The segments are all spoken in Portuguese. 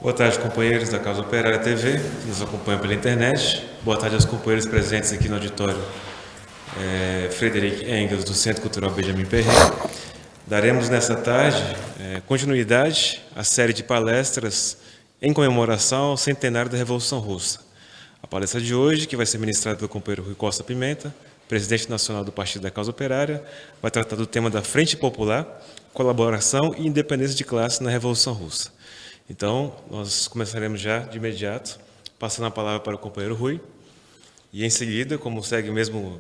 Boa tarde, companheiros da Causa Operária TV, que nos acompanham pela internet. Boa tarde aos companheiros presentes aqui no auditório Frederic Engels, do Centro Cultural Benjamin Perret. Daremos nesta tarde continuidade à série de palestras em comemoração ao centenário da Revolução Russa. A palestra de hoje, que vai ser ministrada pelo companheiro Rui Costa Pimenta, presidente nacional do Partido da Causa Operária, vai tratar do tema da Frente Popular, colaboração e independência de classe na Revolução Russa. Então, nós começaremos já de imediato, passando a palavra para o companheiro Rui, e em seguida, como segue o mesmo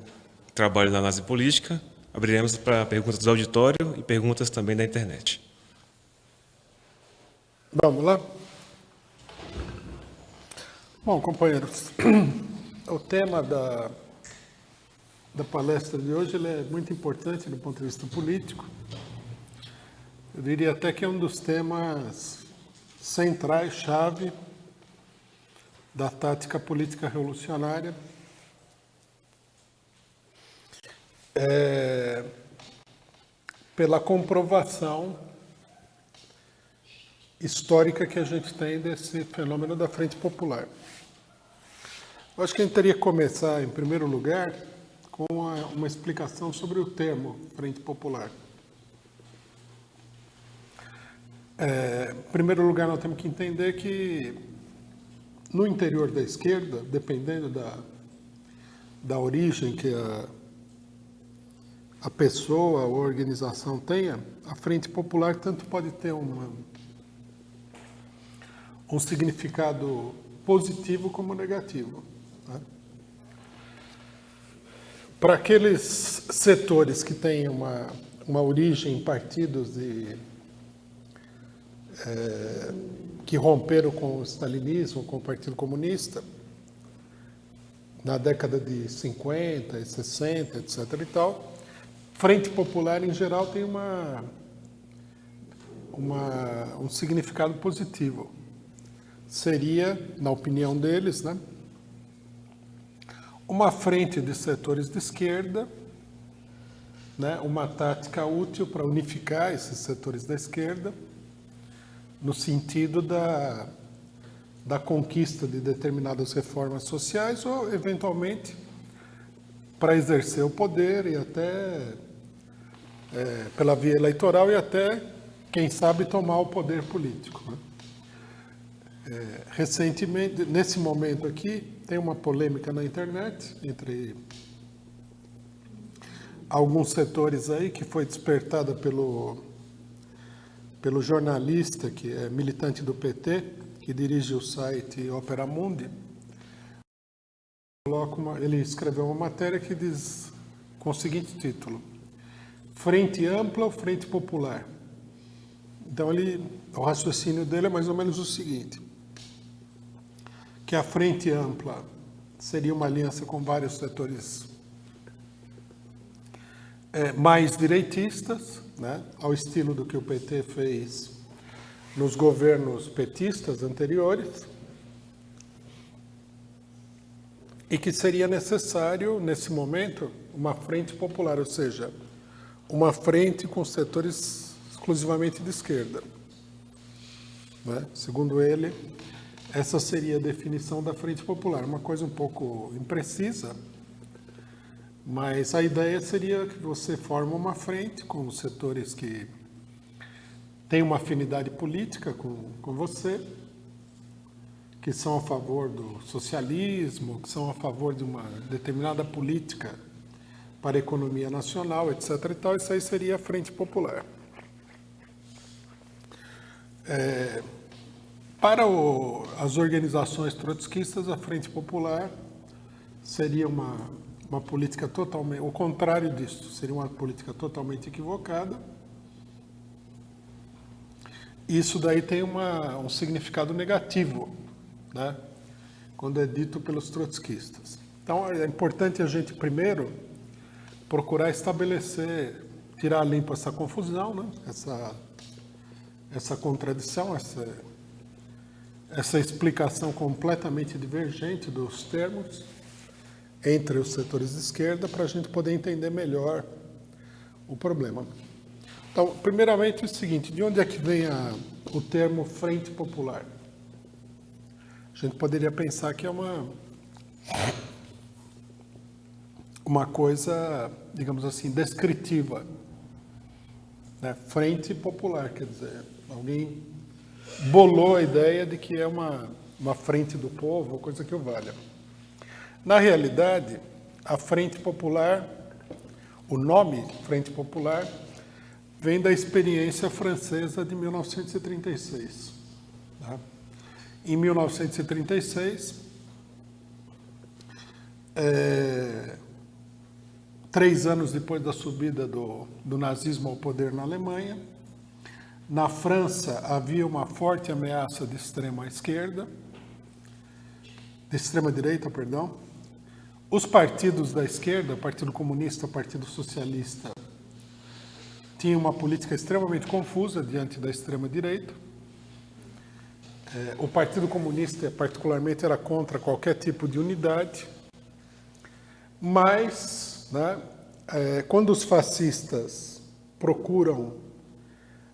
trabalho na análise política, abriremos para perguntas do auditório e perguntas também da internet. Vamos lá? Bom, companheiros, o tema da palestra de hoje ele é muito importante do ponto de vista político. Eu diria até que é um dos temas centrais, chave da tática política revolucionária. Pela comprovação histórica que a gente tem desse fenômeno da Frente Popular. Eu acho que a gente teria que começar, em primeiro lugar, com uma explicação sobre o termo Frente Popular. Em primeiro lugar, nós temos que entender que, no interior da esquerda, dependendo da origem que a pessoa ou a organização tenha, a Frente Popular tanto pode ter um significado positivo como negativo. Né? Para aqueles setores que têm uma origem em partidos que romperam com o stalinismo, com o Partido Comunista, na década de 50 e 60, etc. e tal, Frente Popular, em geral, tem um significado positivo. Seria, na opinião deles, né, uma frente de setores de esquerda, né, uma tática útil para unificar esses setores da esquerda, no sentido da conquista de determinadas reformas sociais ou, eventualmente, para exercer o poder e até pela via eleitoral e até, quem sabe, tomar o poder político. Né? Recentemente, nesse momento aqui, tem uma polêmica na internet entre alguns setores aí que foi despertada pelo jornalista que é militante do PT, que dirige o site Opera Mundi. Ele escreveu uma matéria que diz com o seguinte título: Frente Ampla ou Frente Popular? Então, o raciocínio dele é mais ou menos o seguinte, que a Frente Ampla seria uma aliança com vários setores mais direitistas, né, ao estilo do que o PT fez nos governos petistas anteriores, e que seria necessário, nesse momento, uma frente popular, ou seja, uma frente com setores exclusivamente de esquerda. Né? Segundo ele, essa seria a definição da Frente Popular, uma coisa um pouco imprecisa, mas a ideia seria que você forma uma frente com os setores que têm uma afinidade política com você, que são a favor do socialismo, que são a favor de uma determinada política para a economia nacional, etc. e tal. Isso aí seria a Frente Popular. Para as organizações trotskistas, a Frente Popular seria uma política totalmente, o contrário disso, seria uma política totalmente equivocada. Isso daí tem um significado negativo, né, quando é dito pelos trotskistas. Então, é importante a gente, primeiro, procurar estabelecer, tirar limpo essa confusão, né, essa contradição, essa explicação completamente divergente dos termos entre os setores de esquerda, para a gente poder entender melhor o problema. Então, primeiramente, é o seguinte: de onde é que vem o termo Frente Popular? gente poderia pensar que é uma coisa, digamos assim, descritiva, né? Frente popular, quer dizer, alguém bolou a ideia de que é uma frente do povo, coisa que o valha. Na realidade, a Frente Popular, o nome Frente Popular, vem da experiência francesa de 1936. Tá? Em 1936, 3 anos depois da subida do nazismo ao poder na Alemanha, na França havia uma forte ameaça de extrema-direita, perdão. Os partidos da esquerda, Partido Comunista, Partido Socialista, tinham uma política extremamente confusa diante da extrema-direita. O Partido Comunista, particularmente, era contra qualquer tipo de unidade, mas, né, quando os fascistas procuram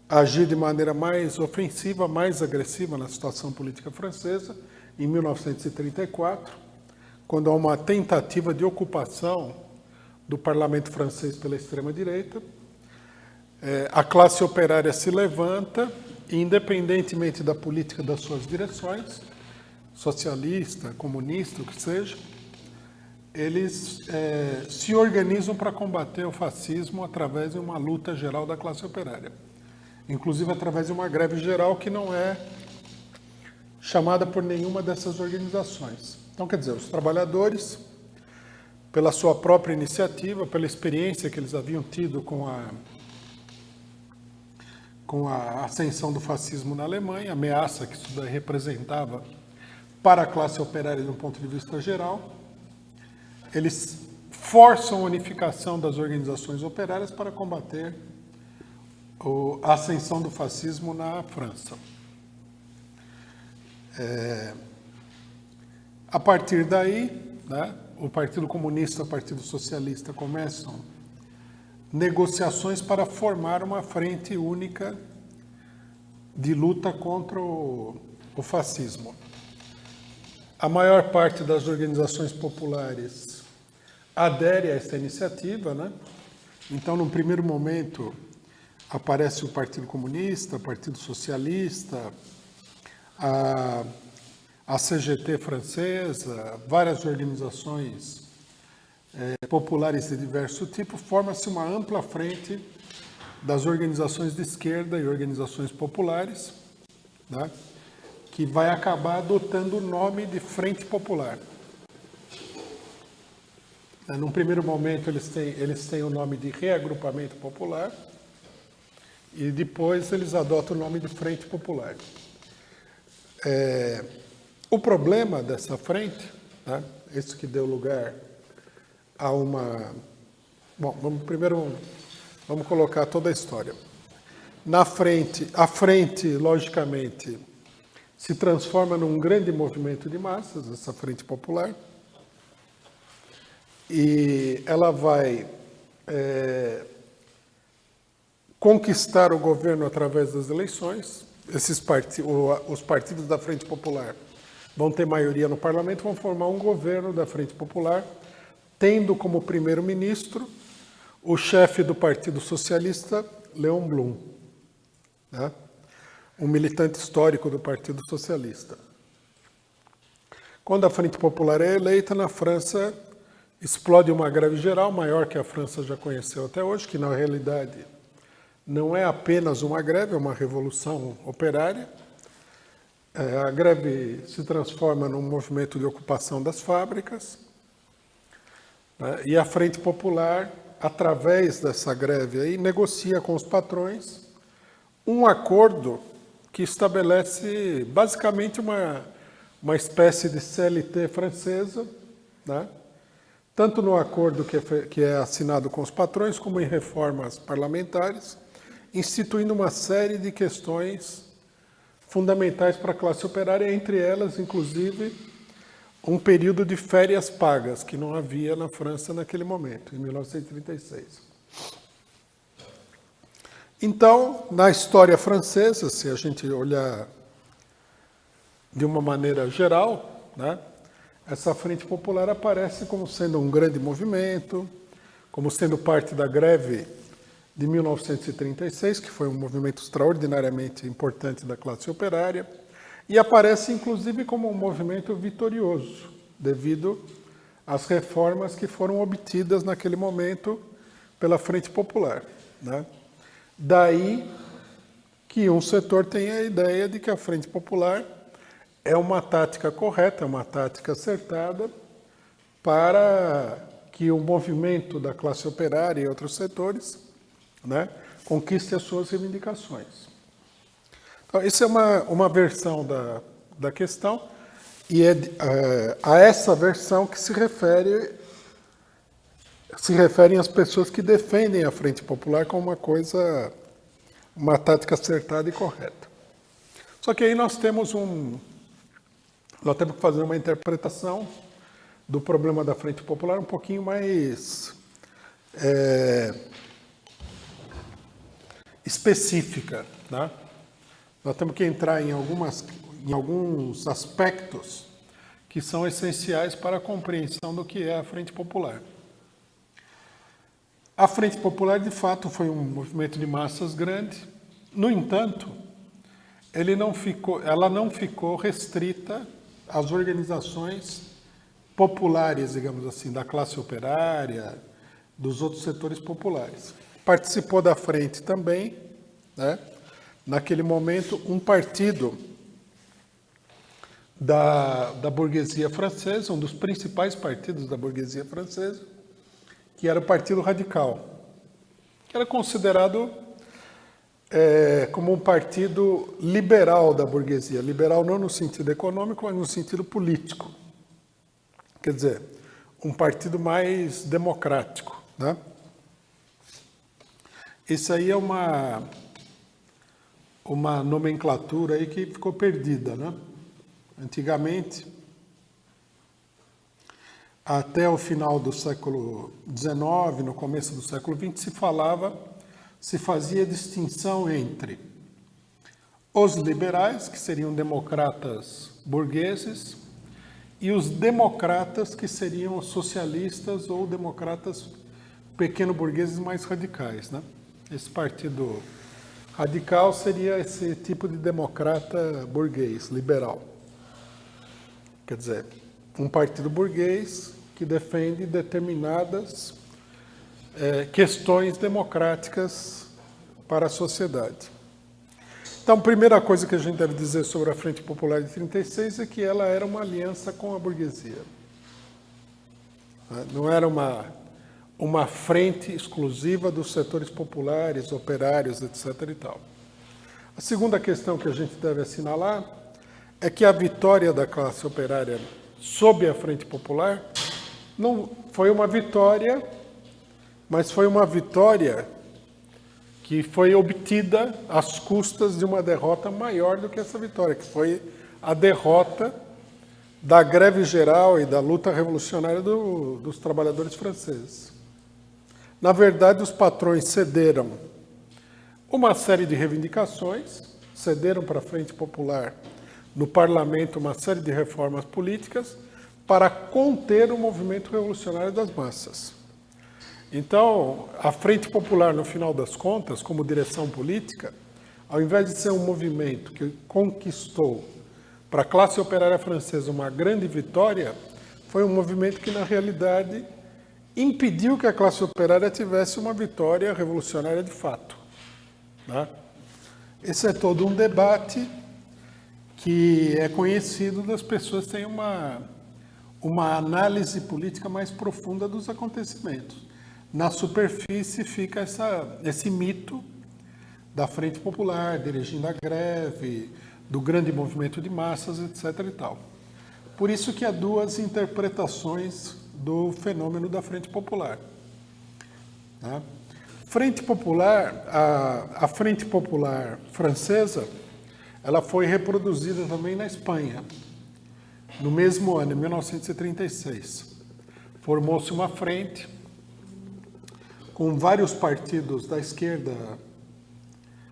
agir de maneira mais ofensiva, mais agressiva na situação política francesa, em 1934, quando há uma tentativa de ocupação do parlamento francês pela extrema-direita, a classe operária se levanta e, independentemente da política das suas direções, socialista, comunista, o que seja, eles se organizam para combater o fascismo através de uma luta geral da classe operária. Inclusive através de uma greve geral que não é chamada por nenhuma dessas organizações. Então, quer dizer, os trabalhadores, pela sua própria iniciativa, pela experiência que eles haviam tido com a ascensão do fascismo na Alemanha, a ameaça que isso representava para a classe operária de um ponto de vista geral, eles forçam a unificação das organizações operárias para combater a ascensão do fascismo na França. A partir daí, né, o Partido Comunista e o Partido Socialista começam negociações para formar uma frente única de luta contra o fascismo. A maior parte das organizações populares adere a essa iniciativa, né? Então, num primeiro momento, aparece o Partido Comunista, o Partido Socialista, a CGT francesa, várias organizações populares de diverso tipo, forma-se uma ampla frente das organizações de esquerda e organizações populares, né, que vai acabar adotando o nome de Frente Popular. Num primeiro momento, eles têm o nome de Reagrupamento Popular, e depois eles adotam o nome de Frente Popular. O problema dessa frente, né, isso que deu lugar a uma... Bom, vamos colocar toda a história. A frente, logicamente, se transforma num grande movimento de massas, essa Frente Popular, e ela vai conquistar o governo através das eleições. Os partidos da Frente Popular vão ter maioria no parlamento, vão formar um governo da Frente Popular, tendo como primeiro-ministro o chefe do Partido Socialista, Léon Blum, né? Um militante histórico do Partido Socialista. Quando a Frente Popular é eleita, na França explode uma greve geral, maior que a França já conheceu até hoje, que na realidade não é apenas uma greve, é uma revolução operária. A greve se transforma num movimento de ocupação das fábricas, né? E a Frente Popular, através dessa greve aí, negocia com os patrões um acordo que estabelece basicamente uma espécie de CLT francesa, né? Tanto no acordo que é assinado com os patrões, como em reformas parlamentares, instituindo uma série de questões fundamentais para a classe operária, entre elas, inclusive, um período de férias pagas, que não havia na França naquele momento, em 1936. Então, na história francesa, se a gente olhar de uma maneira geral, né, essa Frente Popular aparece como sendo um grande movimento, como sendo parte da greve de 1936, que foi um movimento extraordinariamente importante da classe operária, e aparece inclusive como um movimento vitorioso, devido às reformas que foram obtidas naquele momento pela Frente Popular, né? Daí que um setor tem a ideia de que a Frente Popular é uma tática correta, é uma tática acertada para que o movimento da classe operária e outros setores, né, conquiste as suas reivindicações. Então, essa é uma versão da questão, e é a essa versão que se referem as pessoas que defendem a Frente Popular como uma tática acertada e correta. Só que aí nós temos que fazer uma interpretação do problema da Frente Popular um pouquinho mais específica, né? Nós temos que entrar em alguns aspectos que são essenciais para a compreensão do que é a Frente Popular. A Frente Popular, de fato, foi um movimento de massas grande. No entanto, ela não ficou restrita às organizações populares, digamos assim, da classe operária, dos outros setores populares. Participou da frente também, né, naquele momento, um partido da burguesia francesa, um dos principais partidos da burguesia francesa, que era o Partido Radical, que era considerado como um partido liberal da burguesia. Liberal não no sentido econômico, mas no sentido político. Quer dizer, um partido mais democrático, né? Isso aí é uma nomenclatura aí que ficou perdida, né? Antigamente, até o final do século XIX, no começo do século XX, se fazia distinção entre os liberais, que seriam democratas burgueses, e os democratas, que seriam os socialistas ou democratas pequeno-burgueses mais radicais, né? Esse partido radical seria esse tipo de democrata burguês, liberal. Quer dizer, um partido burguês que defende determinadas questões democráticas para a sociedade. Então, a primeira coisa que a gente deve dizer sobre a Frente Popular de 36 é que ela era uma aliança com a burguesia. Não era uma frente exclusiva dos setores populares, operários, etc. e tal. A segunda questão que a gente deve assinalar é que a vitória da classe operária sob a Frente Popular não foi uma vitória, mas foi uma vitória que foi obtida às custas de uma derrota maior do que essa vitória, que foi a derrota da greve geral e da luta revolucionária dos trabalhadores franceses. Na verdade, os patrões cederam uma série de reivindicações, cederam para a Frente Popular no parlamento uma série de reformas políticas para conter o movimento revolucionário das massas. Então, a Frente Popular, no final das contas, como direção política, ao invés de ser um movimento que conquistou para a classe operária francesa uma grande vitória, foi um movimento que, na realidade, impediu que a classe operária tivesse uma vitória revolucionária de fato, né? Esse é todo um debate que é conhecido das pessoas que têm uma análise política mais profunda dos acontecimentos. Na superfície fica esse mito da Frente Popular, dirigindo a greve, do grande movimento de massas, etc. e tal. Por isso que há duas interpretações do fenômeno da Frente Popular, né? Frente Popular, a Frente Popular francesa, ela foi reproduzida também na Espanha, no mesmo ano, em 1936. Formou-se uma frente com vários partidos da esquerda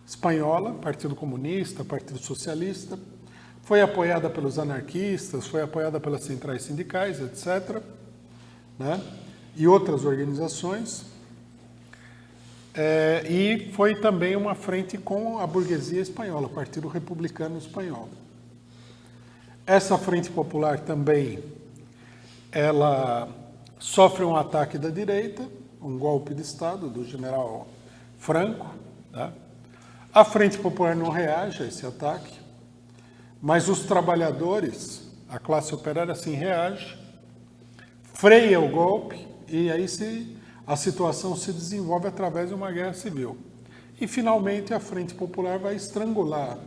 espanhola, Partido Comunista, Partido Socialista, foi apoiada pelos anarquistas, foi apoiada pelas centrais sindicais, etc., né? E outras organizações. E foi também uma frente com a burguesia espanhola, o Partido Republicano Espanhol. Essa Frente Popular também, ela sofre um ataque da direita, um golpe de Estado do general Franco, tá? A Frente Popular não reage a esse ataque, mas os trabalhadores, a classe operária, sim reage, freia o golpe e aí a situação se desenvolve através de uma guerra civil. E, finalmente, a Frente Popular vai estrangular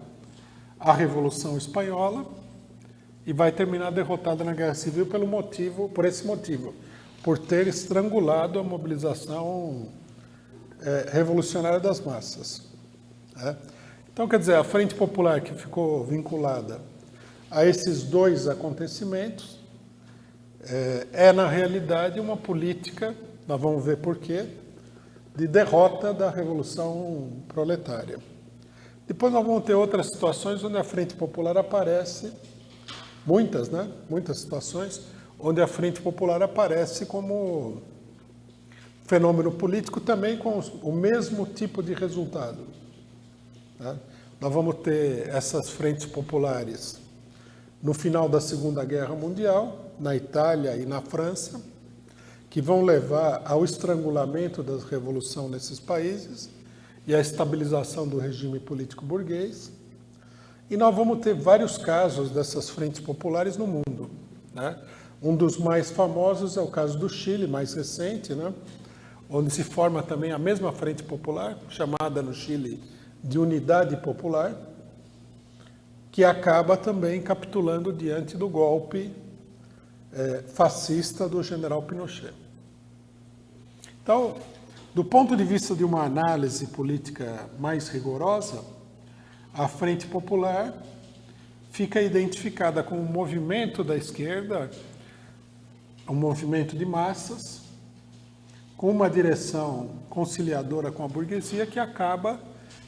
a Revolução Espanhola e vai terminar derrotada na Guerra Civil por esse motivo, por ter estrangulado a mobilização revolucionária das massas. Né? Então, quer dizer, a Frente Popular, que ficou vinculada a esses dois acontecimentos, na realidade, uma política, nós vamos ver por quê, de derrota da Revolução Proletária. Depois nós vamos ter outras situações onde a Frente Popular aparece, muitas, né? Muitas situações, onde a Frente Popular aparece como fenômeno político também com o mesmo tipo de resultado. Né? Nós vamos ter essas frentes populares no final da Segunda Guerra Mundial, na Itália e na França, que vão levar ao estrangulamento da revolução nesses países e à estabilização do regime político burguês. E nós vamos ter vários casos dessas frentes populares no mundo. Né? Um dos mais famosos é o caso do Chile, mais recente, né? Onde se forma também a mesma frente popular, chamada no Chile de Unidade Popular, que acaba também capitulando diante do golpe fascista do general Pinochet. Então, do ponto de vista de uma análise política mais rigorosa, a Frente Popular fica identificada com um movimento da esquerda, um movimento de massas, com uma direção conciliadora com a burguesia que acaba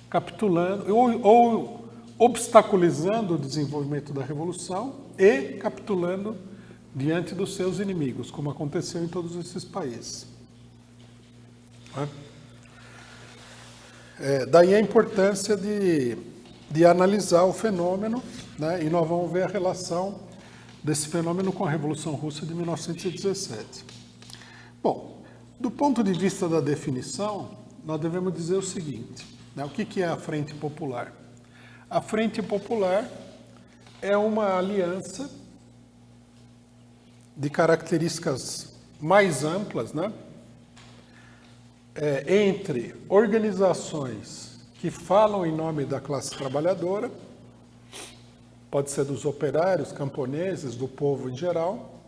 capitulando ou obstaculizando o desenvolvimento da Revolução e capitulando diante dos seus inimigos, como aconteceu em todos esses países. Daí a importância de analisar o fenômeno, né? E nós vamos ver a relação desse fenômeno com a Revolução Russa de 1917. Bom, do ponto de vista da definição, nós devemos dizer o seguinte, né? O que é a Frente Popular? A Frente Popular é uma aliança de características mais amplas, né? Entre organizações que falam em nome da classe trabalhadora, pode ser dos operários, camponeses, do povo em geral.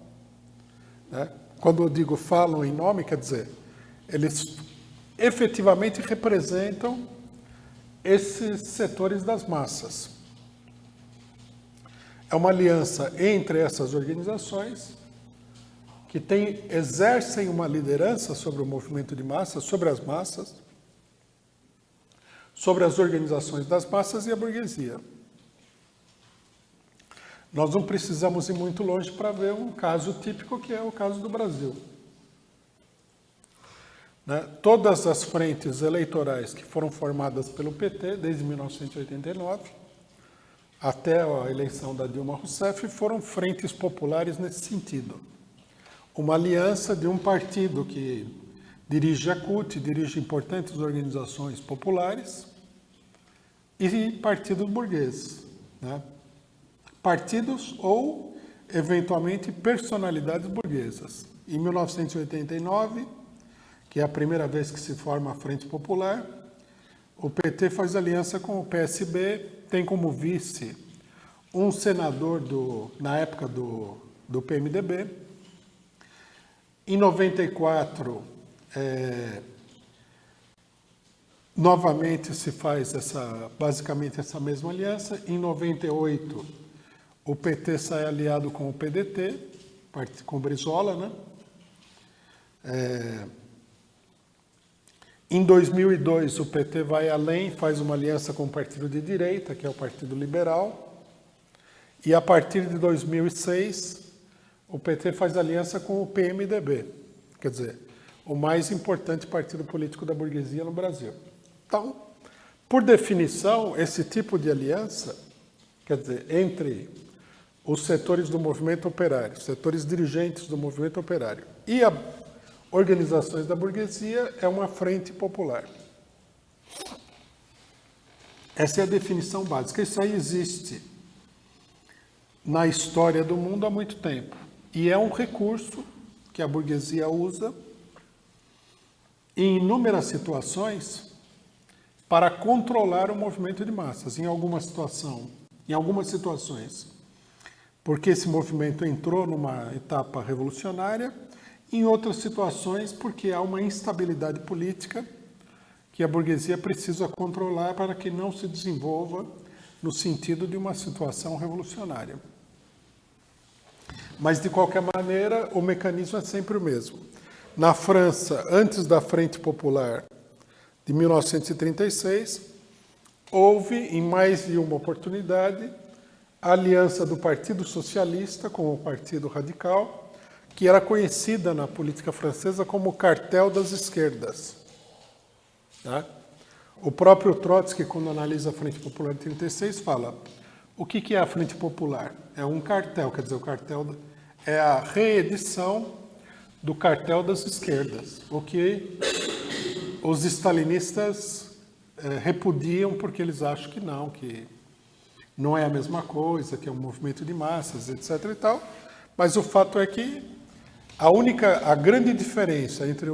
Né? Quando eu digo falam em nome, quer dizer, eles efetivamente representam esses setores das massas. É uma aliança entre essas organizações que exercem uma liderança sobre o movimento de massas, sobre as massas, sobre as organizações das massas e a burguesia. Nós não precisamos ir muito longe para ver um caso típico, que é o caso do Brasil. Né? Todas as frentes eleitorais que foram formadas pelo PT, desde 1989, até a eleição da Dilma Rousseff, foram frentes populares nesse sentido. Uma aliança de um partido que dirige a CUT, dirige importantes organizações populares, e partidos burgueses. Né? Partidos ou, eventualmente, personalidades burguesas. Em 1989, que é a primeira vez que se forma a Frente Popular, o PT faz aliança com o PSB, tem como vice um senador, na época, do PMDB. Em 94, novamente se faz basicamente essa mesma aliança. Em 98, o PT sai aliado com o PDT, com o Brizola, né? Em 2002, o PT vai além, faz uma aliança com o partido de direita, que é o Partido Liberal. E a partir de 2006, o PT faz aliança com o PMDB, quer dizer, o mais importante partido político da burguesia no Brasil. Então, por definição, esse tipo de aliança, quer dizer, entre os setores do movimento operário, setores dirigentes do movimento operário e as organizações da burguesia, é uma frente popular. Essa é a definição básica. Isso aí existe na história do mundo há muito tempo. E é um recurso que a burguesia usa em inúmeras situações para controlar o movimento de massas. Em algumas situações, porque esse movimento entrou numa etapa revolucionária, em outras situações, porque há uma instabilidade política que a burguesia precisa controlar para que não se desenvolva no sentido de uma situação revolucionária. Mas, de qualquer maneira, o mecanismo é sempre o mesmo. Na França, antes da Frente Popular de 1936, houve, em mais de uma oportunidade, a aliança do Partido Socialista com o Partido Radical, que era conhecida na política francesa como cartel das esquerdas. Tá? O próprio Trotsky, quando analisa a Frente Popular de 1936, fala: o que é a Frente Popular? É um cartel, quer dizer, o cartel é a reedição do cartel das esquerdas, o que os stalinistas repudiam porque eles acham que não é a mesma coisa, que é um movimento de massas, etc. e tal. Mas o fato é que a grande diferença entre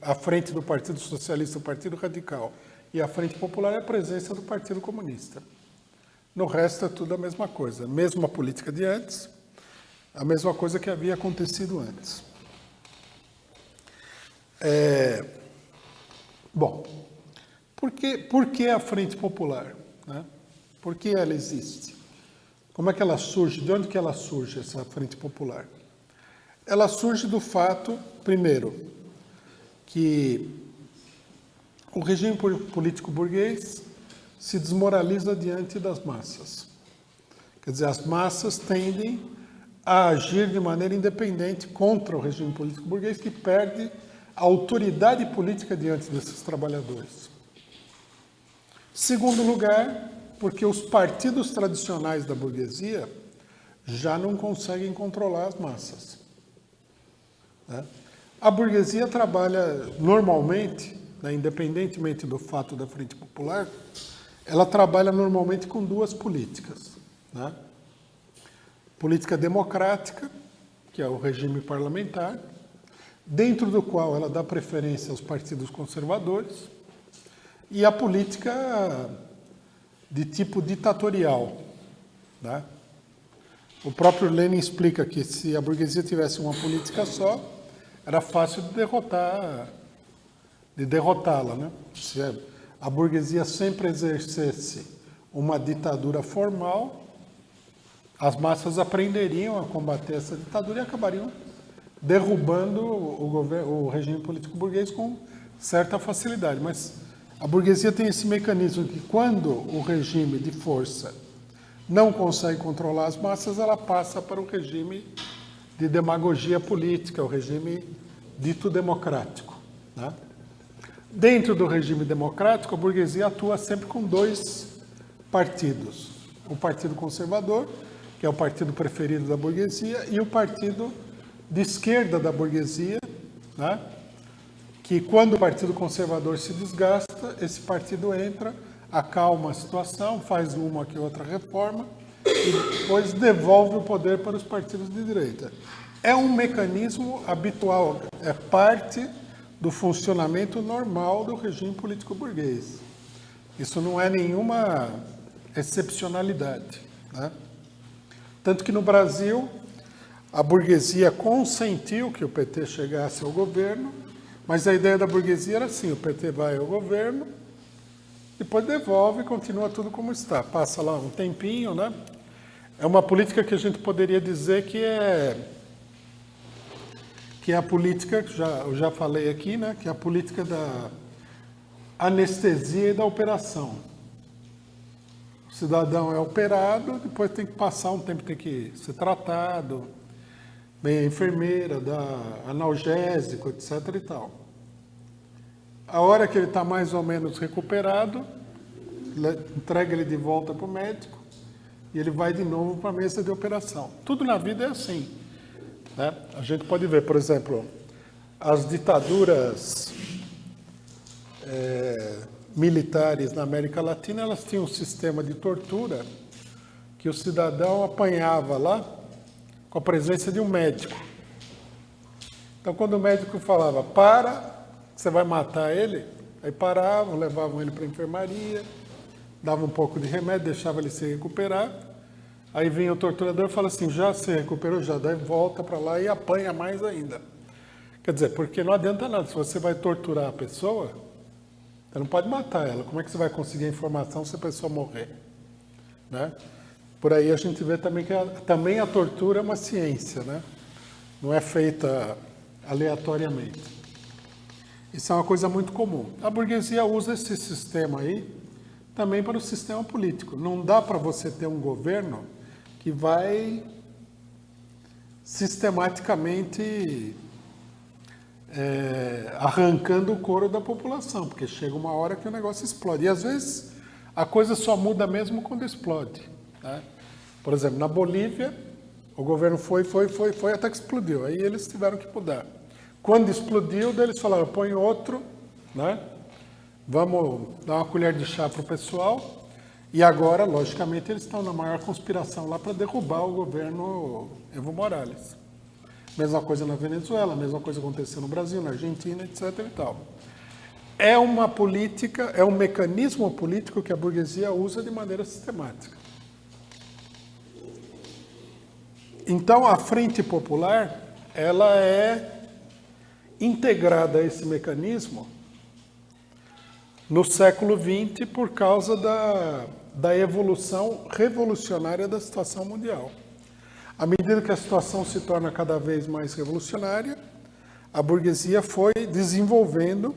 a frente do Partido Socialista, o Partido Radical e a Frente Popular é a presença do Partido Comunista. No resto é tudo a mesma coisa, a mesma política de antes, a mesma coisa que havia acontecido antes. Bom, por que a Frente Popular? Né? Por que ela existe? Como é que ela surge? De onde que ela surge, essa Frente Popular? Ela surge do fato, primeiro, que o regime político burguês se desmoraliza diante das massas. Quer dizer, as massas tendem a agir de maneira independente contra o regime político burguês, que perde a autoridade política diante desses trabalhadores. Segundo lugar, porque os partidos tradicionais da burguesia já não conseguem controlar as massas. Né? A burguesia trabalha normalmente, né, independentemente do fato da Frente Popular, ela trabalha normalmente com duas políticas. Né? Política democrática, que é o regime parlamentar, dentro do qual ela dá preferência aos partidos conservadores, e a política de tipo ditatorial. Né? O próprio Lenin explica que se a burguesia tivesse uma política só, era fácil de derrotá-la. Né? Se a burguesia sempre exercesse uma ditadura formal, as massas aprenderiam a combater essa ditadura e acabariam derrubando o regime político burguês com certa facilidade. Mas a burguesia tem esse mecanismo que, quando o regime de força não consegue controlar as massas, ela passa para o regime de demagogia política, o regime dito democrático. Né? Dentro do regime democrático, a burguesia atua sempre com dois partidos. O Partido Conservador, que é o partido preferido da burguesia, e o partido de esquerda da burguesia, né? Que quando o Partido Conservador se desgasta, esse partido entra, acalma a situação, faz uma que outra reforma e depois devolve o poder para os partidos de direita. É um mecanismo habitual, é parte do funcionamento normal do regime político burguês. Isso não é nenhuma excepcionalidade. Né? Tanto que no Brasil, a burguesia consentiu que o PT chegasse ao governo, mas a ideia da burguesia era assim: o PT vai ao governo, depois devolve e continua tudo como está. Passa lá um tempinho, né? É uma política que a gente poderia dizer que é a política, que eu já falei aqui, né? Que é a política da anestesia e da operação. Ou O cidadão é operado, depois tem que passar um tempo, tem que ser tratado, vem a enfermeira, dá analgésico, etc. e tal. A hora que ele está mais ou menos recuperado, entrega ele de volta para o médico e ele vai de novo para a mesa de operação. Tudo na vida é assim, né? A gente pode ver, por exemplo, as ditaduras militares na América Latina, elas tinham um sistema de tortura que o cidadão apanhava lá com a presença de um médico. Então, quando o médico falava, você vai matar ele, aí paravam, levavam ele para a enfermaria, davam um pouco de remédio, deixavam ele se recuperar, aí vinha o torturador e falava assim, já se recuperou, já daí volta para lá e apanha mais ainda. Quer dizer, porque não adianta nada, se você vai torturar a pessoa, você não pode matar ela. Como é que você vai conseguir a informação se a pessoa morrer? Né? Por aí a gente vê também que também a tortura é uma ciência, né? Não é feita aleatoriamente. Isso é uma coisa muito comum. A burguesia usa esse sistema aí também para o sistema político. Não dá para você ter um governo que vai sistematicamente arrancando o couro da população, porque chega uma hora que o negócio explode. E às vezes a coisa só muda mesmo quando explode, né? Por exemplo, na Bolívia, o governo foi até que explodiu. Aí eles tiveram que mudar. Quando explodiu, daí eles falaram, põe outro, né? Vamos dar uma colher de chá para o pessoal. E agora, logicamente, eles estão na maior conspiração lá para derrubar o governo Evo Morales. Mesma coisa na Venezuela, mesma coisa aconteceu no Brasil, na Argentina, etc. e tal. É uma política, é um mecanismo político que a burguesia usa de maneira sistemática. Então, a Frente Popular, ela é integrada a esse mecanismo no século XX por causa da evolução revolucionária da situação mundial. À medida que a situação se torna cada vez mais revolucionária, a burguesia foi desenvolvendo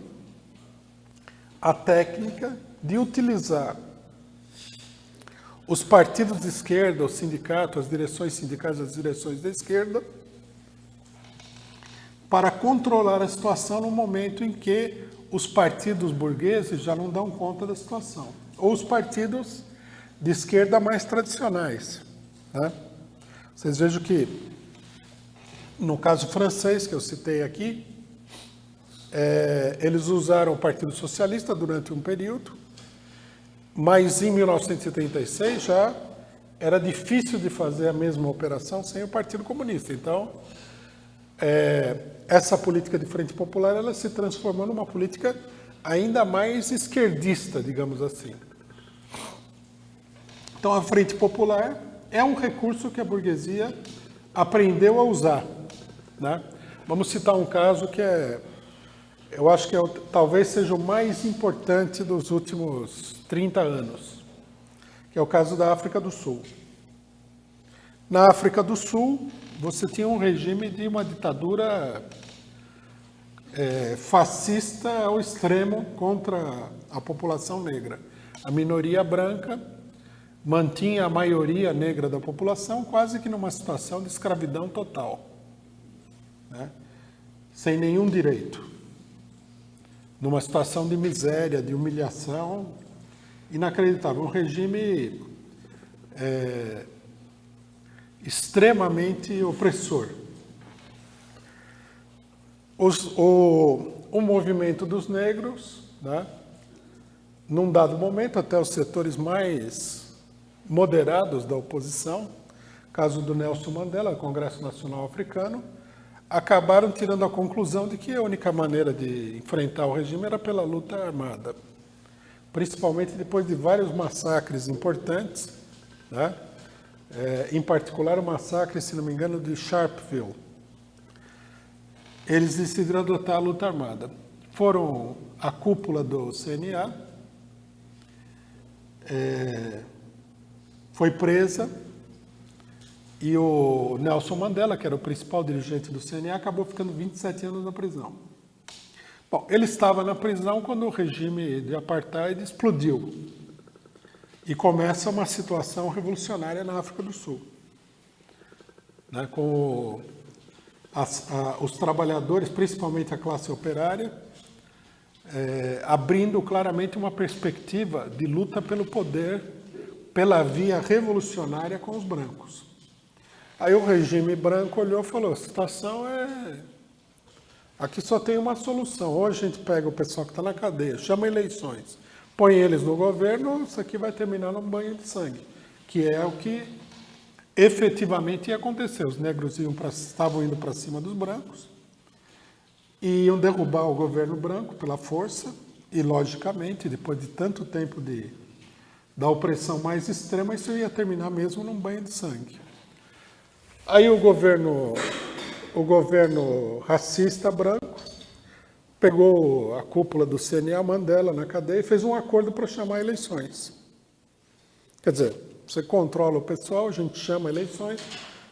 a técnica de utilizar os partidos de esquerda, os sindicatos, as direções sindicais, as direções da esquerda, para controlar a situação no momento em que os partidos burgueses já não dão conta da situação. Ou os partidos de esquerda mais tradicionais, né? Vocês vejam que, no caso francês, que eu citei aqui, eles usaram o Partido Socialista durante um período, mas em 1936 já era difícil de fazer a mesma operação sem o Partido Comunista. Então, essa política de Frente Popular ela se transformou numa política ainda mais esquerdista, digamos assim. Então, a Frente Popular é um recurso que a burguesia aprendeu a usar, né? Vamos citar um caso que eu acho que talvez seja o mais importante dos últimos 30 anos, que é o caso da África do Sul. Na África do Sul, você tinha um regime de uma ditadura fascista ao extremo contra a população negra. A minoria branca mantinha a maioria negra da população quase que numa situação de escravidão total, né? Sem nenhum direito, numa situação de miséria, de humilhação inacreditável, um regime extremamente opressor. O movimento dos negros, né, num dado momento, até os setores mais moderados da oposição, caso do Nelson Mandela, Congresso Nacional Africano, acabaram tirando a conclusão de que a única maneira de enfrentar o regime era pela luta armada, principalmente depois de vários massacres importantes, né? Em particular o massacre, se não me engano, de Sharpeville. Eles decidiram adotar a luta armada. Foram à cúpula do CNA, foi presa, e o Nelson Mandela, que era o principal dirigente do CNA, acabou ficando 27 anos na prisão. Bom, ele estava na prisão quando o regime de apartheid explodiu. e começa uma situação revolucionária na África do Sul, né, com os trabalhadores, principalmente a classe operária, abrindo claramente uma perspectiva de luta pelo poder, pela via revolucionária com os brancos. Aí o regime branco olhou e falou, a situação aqui só tem uma solução, ou a gente pega o pessoal que está na cadeia, chama eleições, põe eles no governo, isso aqui vai terminar num banho de sangue, que é o que efetivamente ia acontecer. Os negros estavam indo para cima dos brancos, e iam derrubar o governo branco pela força, e logicamente, depois de tanto tempo da opressão mais extrema, isso ia terminar mesmo num banho de sangue. Aí o governo racista branco pegou a cúpula do CNA, Mandela, na cadeia, e fez um acordo para chamar eleições. Quer dizer, você controla o pessoal, a gente chama eleições,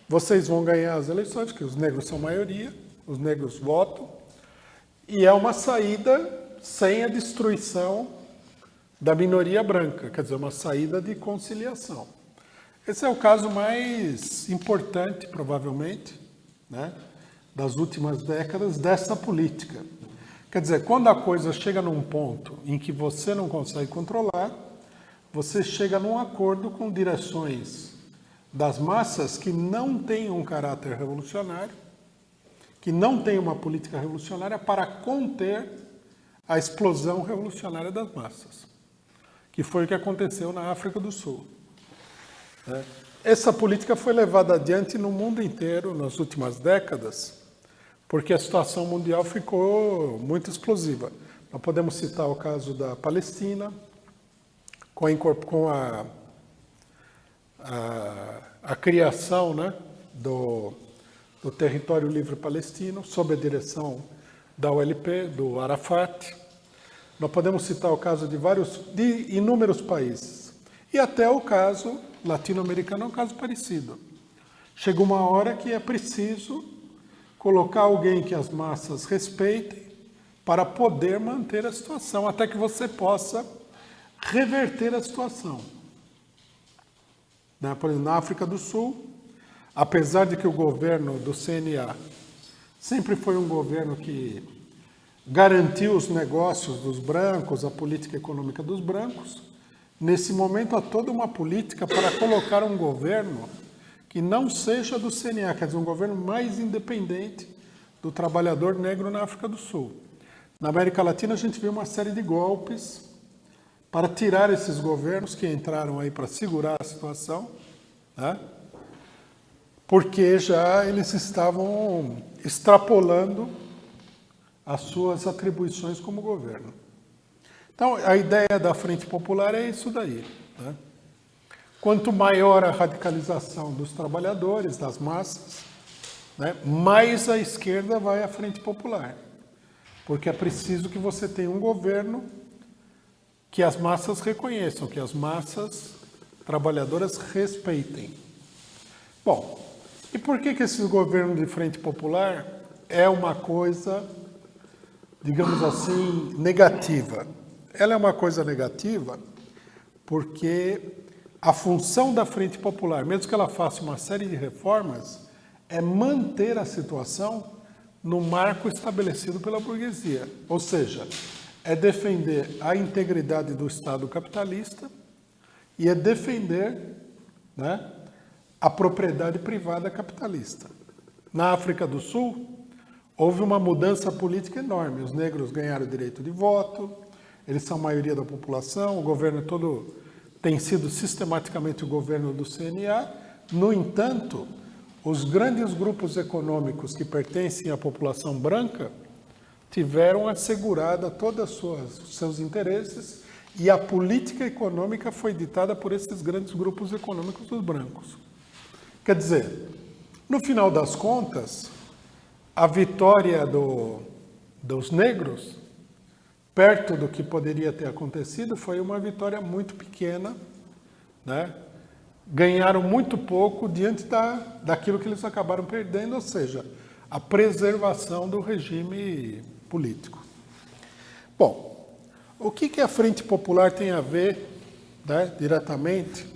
vocês vão ganhar as eleições, porque os negros são maioria, os negros votam, e é uma saída sem a destruição da minoria branca, quer dizer, uma saída de conciliação. Esse é o caso mais importante, provavelmente, né, das últimas décadas dessa política. Quer dizer, quando a coisa chega num ponto em que você não consegue controlar, você chega num acordo com direções das massas que não têm um caráter revolucionário, que não têm uma política revolucionária para conter a explosão revolucionária das massas, que foi o que aconteceu na África do Sul. Essa política foi levada adiante no mundo inteiro nas últimas décadas, porque a situação mundial ficou muito explosiva. Nós podemos citar o caso da Palestina, com a criação, né, do Território Livre Palestino, sob a direção da OLP, do Arafat. Nós podemos citar o caso de inúmeros países. E até o caso latino-americano é um caso parecido. Chega uma hora que é preciso colocar alguém que as massas respeitem para poder manter a situação, até que você possa reverter a situação. Por exemplo, na África do Sul, apesar de que o governo do CNA sempre foi um governo que garantiu os negócios dos brancos, a política econômica dos brancos, nesse momento há toda uma política para colocar um governo que não seja do CNA, quer dizer, um governo mais independente do trabalhador negro na África do Sul. Na América Latina a gente viu uma série de golpes para tirar esses governos que entraram aí para segurar a situação, né? Porque já eles estavam extrapolando as suas atribuições como governo. Então, a ideia da Frente Popular é isso daí, né? Quanto maior a radicalização dos trabalhadores, das massas, né, mais à esquerda vai a Frente Popular. Porque é preciso que você tenha um governo que as massas reconheçam, que as massas trabalhadoras respeitem. Bom, e por que esse governo de Frente Popular é uma coisa, digamos assim, negativa? Ela é uma coisa negativa porque a função da Frente Popular, mesmo que ela faça uma série de reformas, é manter a situação no marco estabelecido pela burguesia. Ou seja, é defender a integridade do Estado capitalista e é defender, né, a propriedade privada capitalista. Na África do Sul, houve uma mudança política enorme. Os negros ganharam o direito de voto, eles são a maioria da população, o governo todo tem sido sistematicamente o governo do CNA. No entanto, os grandes grupos econômicos que pertencem à população branca tiveram assegurada todos os seus interesses e a política econômica foi ditada por esses grandes grupos econômicos dos brancos. Quer dizer, no final das contas, a vitória dos negros, perto do que poderia ter acontecido, foi uma vitória muito pequena, né? Ganharam muito pouco diante daquilo que eles acabaram perdendo, ou seja, a preservação do regime político. Bom, o que a Frente Popular tem a ver, né, diretamente,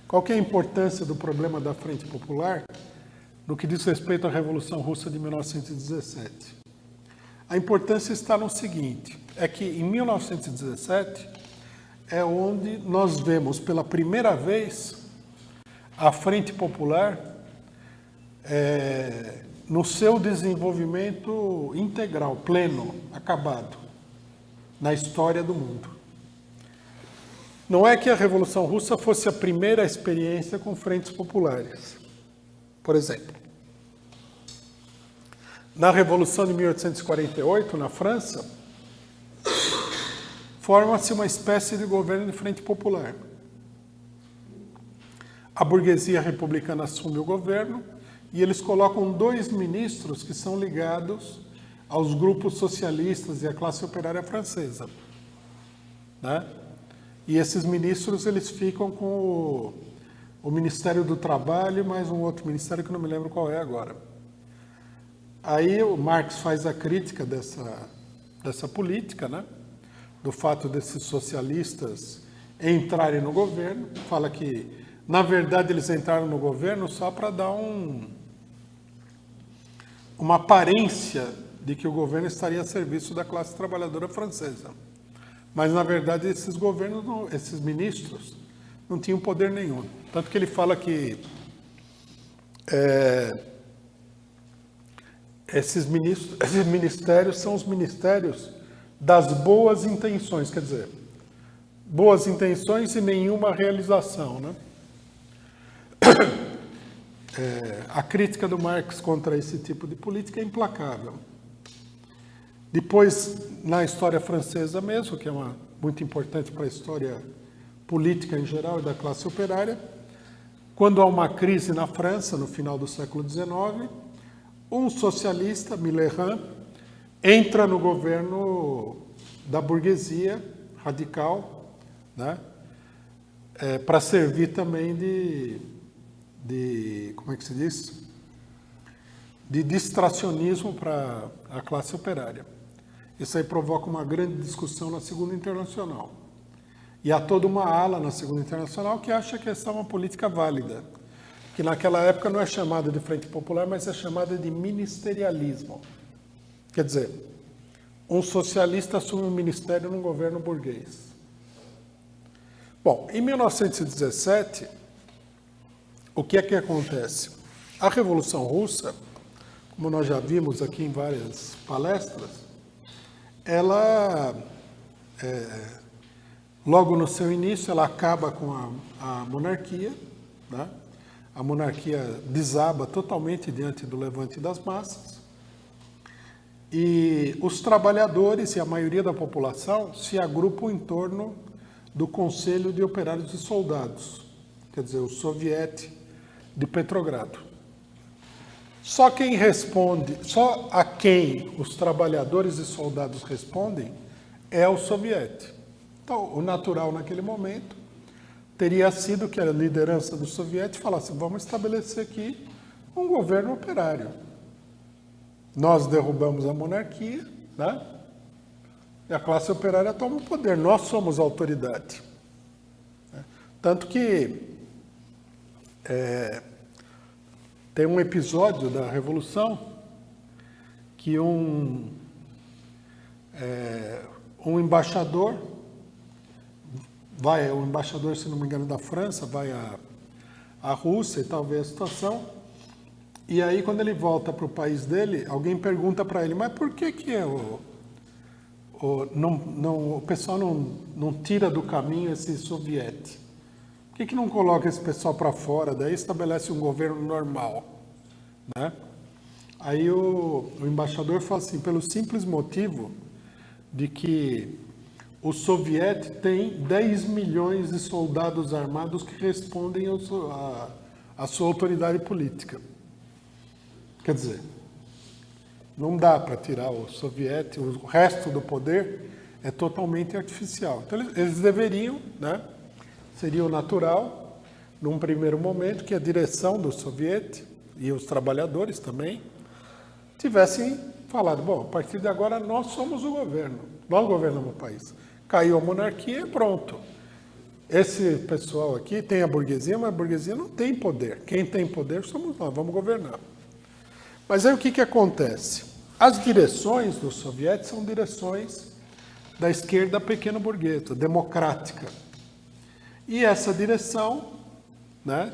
qual que é a importância do problema da Frente Popular no que diz respeito à Revolução Russa de 1917. A importância está no seguinte, é que em 1917 é onde nós vemos pela primeira vez a Frente Popular no seu desenvolvimento integral, pleno, acabado, na história do mundo. Não é que a Revolução Russa fosse a primeira experiência com frentes populares. Por exemplo, na Revolução de 1848, na França, forma-se uma espécie de governo de frente popular. A burguesia republicana assume o governo e eles colocam 2 ministros que são ligados aos grupos socialistas e à classe operária francesa, né? E esses ministros eles ficam com o Ministério do Trabalho, mais um outro ministério que eu não me lembro qual é agora. Aí o Marx faz a crítica dessa política, né? Do fato desses socialistas entrarem no governo, fala que, na verdade, eles entraram no governo só para dar uma aparência de que o governo estaria a serviço da classe trabalhadora francesa. Mas, na verdade, esses ministros não tinham poder nenhum. Tanto que ele fala que esses ministérios são os ministérios das boas intenções, quer dizer, boas intenções e nenhuma realização, né? A crítica do Marx contra esse tipo de política é implacável. Depois, na história francesa mesmo, que é muito importante para a história política em geral e da classe operária, quando há uma crise na França, no final do século XIX, um socialista, Mitterrand, entra no governo da burguesia radical, né, para servir também como é que se diz? De distracionismo para a classe operária. Isso aí provoca uma grande discussão na Segunda Internacional. E há toda uma ala na Segunda Internacional que acha que essa é uma política válida, que naquela época não é chamada de Frente Popular, mas é chamada de ministerialismo. Quer dizer, um socialista assume um ministério num governo burguês. Bom, em 1917, o que é que acontece? A Revolução Russa, como nós já vimos aqui em várias palestras, ela, logo no seu início, ela acaba com a monarquia, né? A monarquia desaba totalmente diante do levante das massas, e os trabalhadores e a maioria da população se agrupam em torno do Conselho de Operários e Soldados, quer dizer, o Soviete de Petrogrado. Só a quem os trabalhadores e soldados respondem é o Soviete. Então, o natural naquele momento teria sido que a liderança do Soviete falasse: vamos estabelecer aqui um governo operário. Nós derrubamos a monarquia, né? E a classe operária toma o poder. Nós somos a autoridade. Tanto que tem um episódio da Revolução que um embaixador se não me engano, da França, vai à Rússia e tal, ver a situação. E aí, quando ele volta para o país dele, alguém pergunta para ele: mas por que o pessoal não tira do caminho esse soviete? Por que não coloca esse pessoal para fora, daí estabelece um governo normal, né? Aí o embaixador fala assim: pelo simples motivo de que o soviete tem 10 milhões de soldados armados que respondem à sua autoridade política. Quer dizer, não dá para tirar o soviete, o resto do poder é totalmente artificial. Então eles deveriam, né? Seria o natural, num primeiro momento, que a direção do soviete e os trabalhadores também tivessem falado: bom, a partir de agora nós somos o governo, nós governamos o país. Caiu a monarquia, pronto. esse pessoal aqui tem a burguesia, mas a burguesia não tem poder. Quem tem poder somos nós, vamos governar. Mas aí o que acontece? As direções dos soviéticos são direções da esquerda pequeno-burguesa, democrática. E essa direção, né?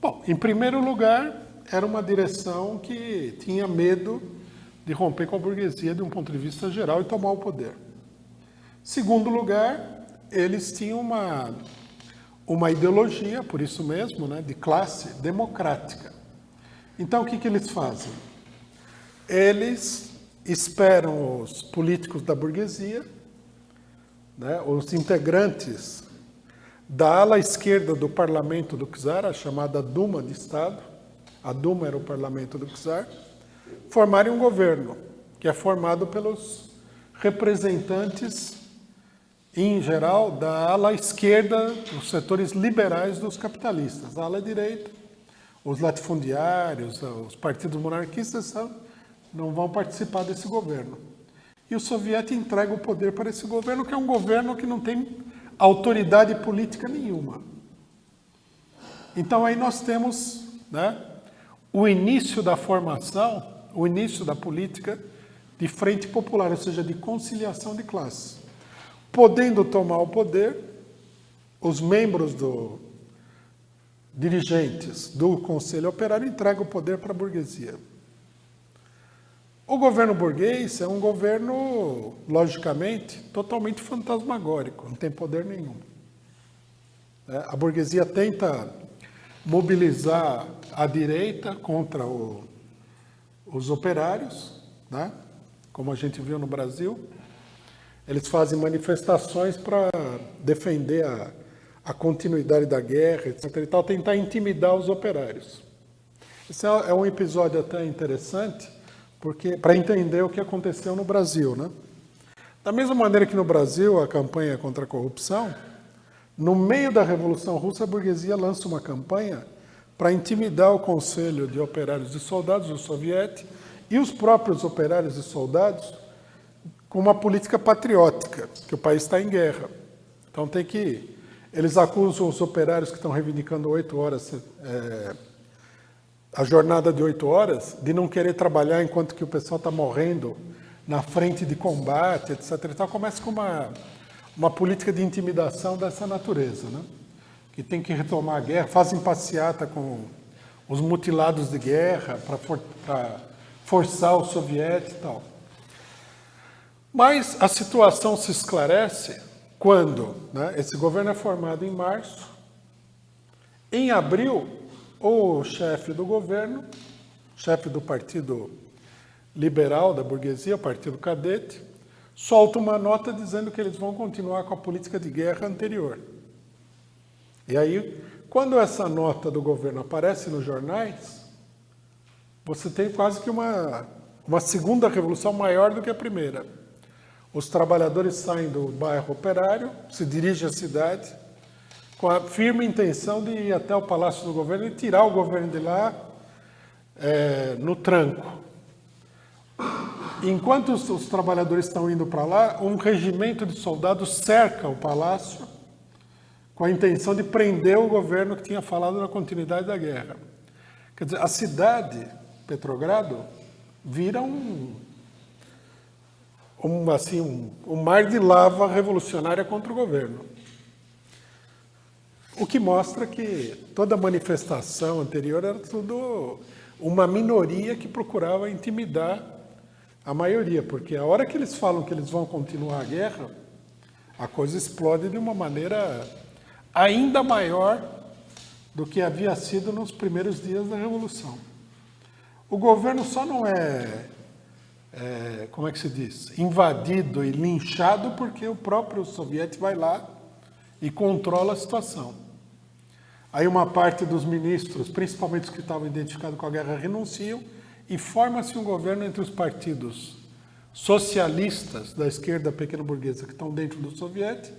Bom, em primeiro lugar, era uma direção que tinha medo de romper com a burguesia de um ponto de vista geral e tomar o poder. Segundo lugar, eles tinham uma ideologia, por isso mesmo, né, de classe democrática. Então, o que eles fazem? Eles esperam os políticos da burguesia, né, os integrantes da ala esquerda do parlamento do czar, a chamada Duma de Estado, a Duma era o parlamento do czar, formarem um governo, que é formado pelos representantes, em geral, da ala esquerda, dos setores liberais dos capitalistas. A ala direita, os latifundiários, os partidos monarquistas não vão participar desse governo. E o soviético entrega o poder para esse governo, que é um governo que não tem autoridade política nenhuma. Então aí nós temos, né, o início da formação, o início da política de frente popular, ou seja, de conciliação de classes. Podendo tomar o poder, os membros dirigentes do Conselho Operário entregam o poder para a burguesia. O governo burguês é um governo, logicamente, totalmente fantasmagórico, não tem poder nenhum. A burguesia tenta mobilizar a direita contra os operários, né? Como a gente viu no Brasil. Eles fazem manifestações para defender a continuidade da guerra, etc. e tal, tentar intimidar os operários. Esse é um episódio até interessante, porque para entender o que aconteceu no Brasil, né? Da mesma maneira que no Brasil a campanha contra a corrupção, no meio da Revolução Russa a burguesia lança uma campanha para intimidar o Conselho de Operários e Soldados, o soviético, e os próprios operários e soldados com uma política patriótica, que o país está em guerra. Então eles acusam os operários que estão reivindicando 8 horas, a jornada de 8 horas, de não querer trabalhar enquanto que o pessoal está morrendo na frente de combate, etc. Então começa com uma política de intimidação dessa natureza, né? Que tem que retomar a guerra, fazem passeata com os mutilados de guerra para forçar o soviético e tal. Mas a situação se esclarece quando, né, esse governo é formado em março. Em abril, o chefe do governo, chefe do Partido Liberal da Burguesia, o Partido Cadete, solta uma nota dizendo que eles vão continuar com a política de guerra anterior. E aí, quando essa nota do governo aparece nos jornais, você tem quase que uma segunda revolução maior do que a primeira. Os trabalhadores saem do bairro Operário, se dirigem à cidade, com a firme intenção de ir até o Palácio do Governo e tirar o governo de lá no tranco. Enquanto os trabalhadores estão indo para lá, um regimento de soldados cerca o palácio com a intenção de prender o governo que tinha falado na continuidade da guerra. Quer dizer, a cidade, Petrogrado, vira um mar de lava revolucionária contra o governo. O que mostra que toda manifestação anterior era tudo uma minoria que procurava intimidar a maioria, porque a hora que eles falam que eles vão continuar a guerra, a coisa explode de uma maneira ainda maior do que havia sido nos primeiros dias da Revolução. O governo só não como é que se diz, invadido e linchado porque o próprio soviético vai lá e controla a situação. Aí uma parte dos ministros, principalmente os que estavam identificados com a guerra, renunciam e forma-se um governo entre os partidos socialistas da esquerda pequeno-burguesa que estão dentro do soviético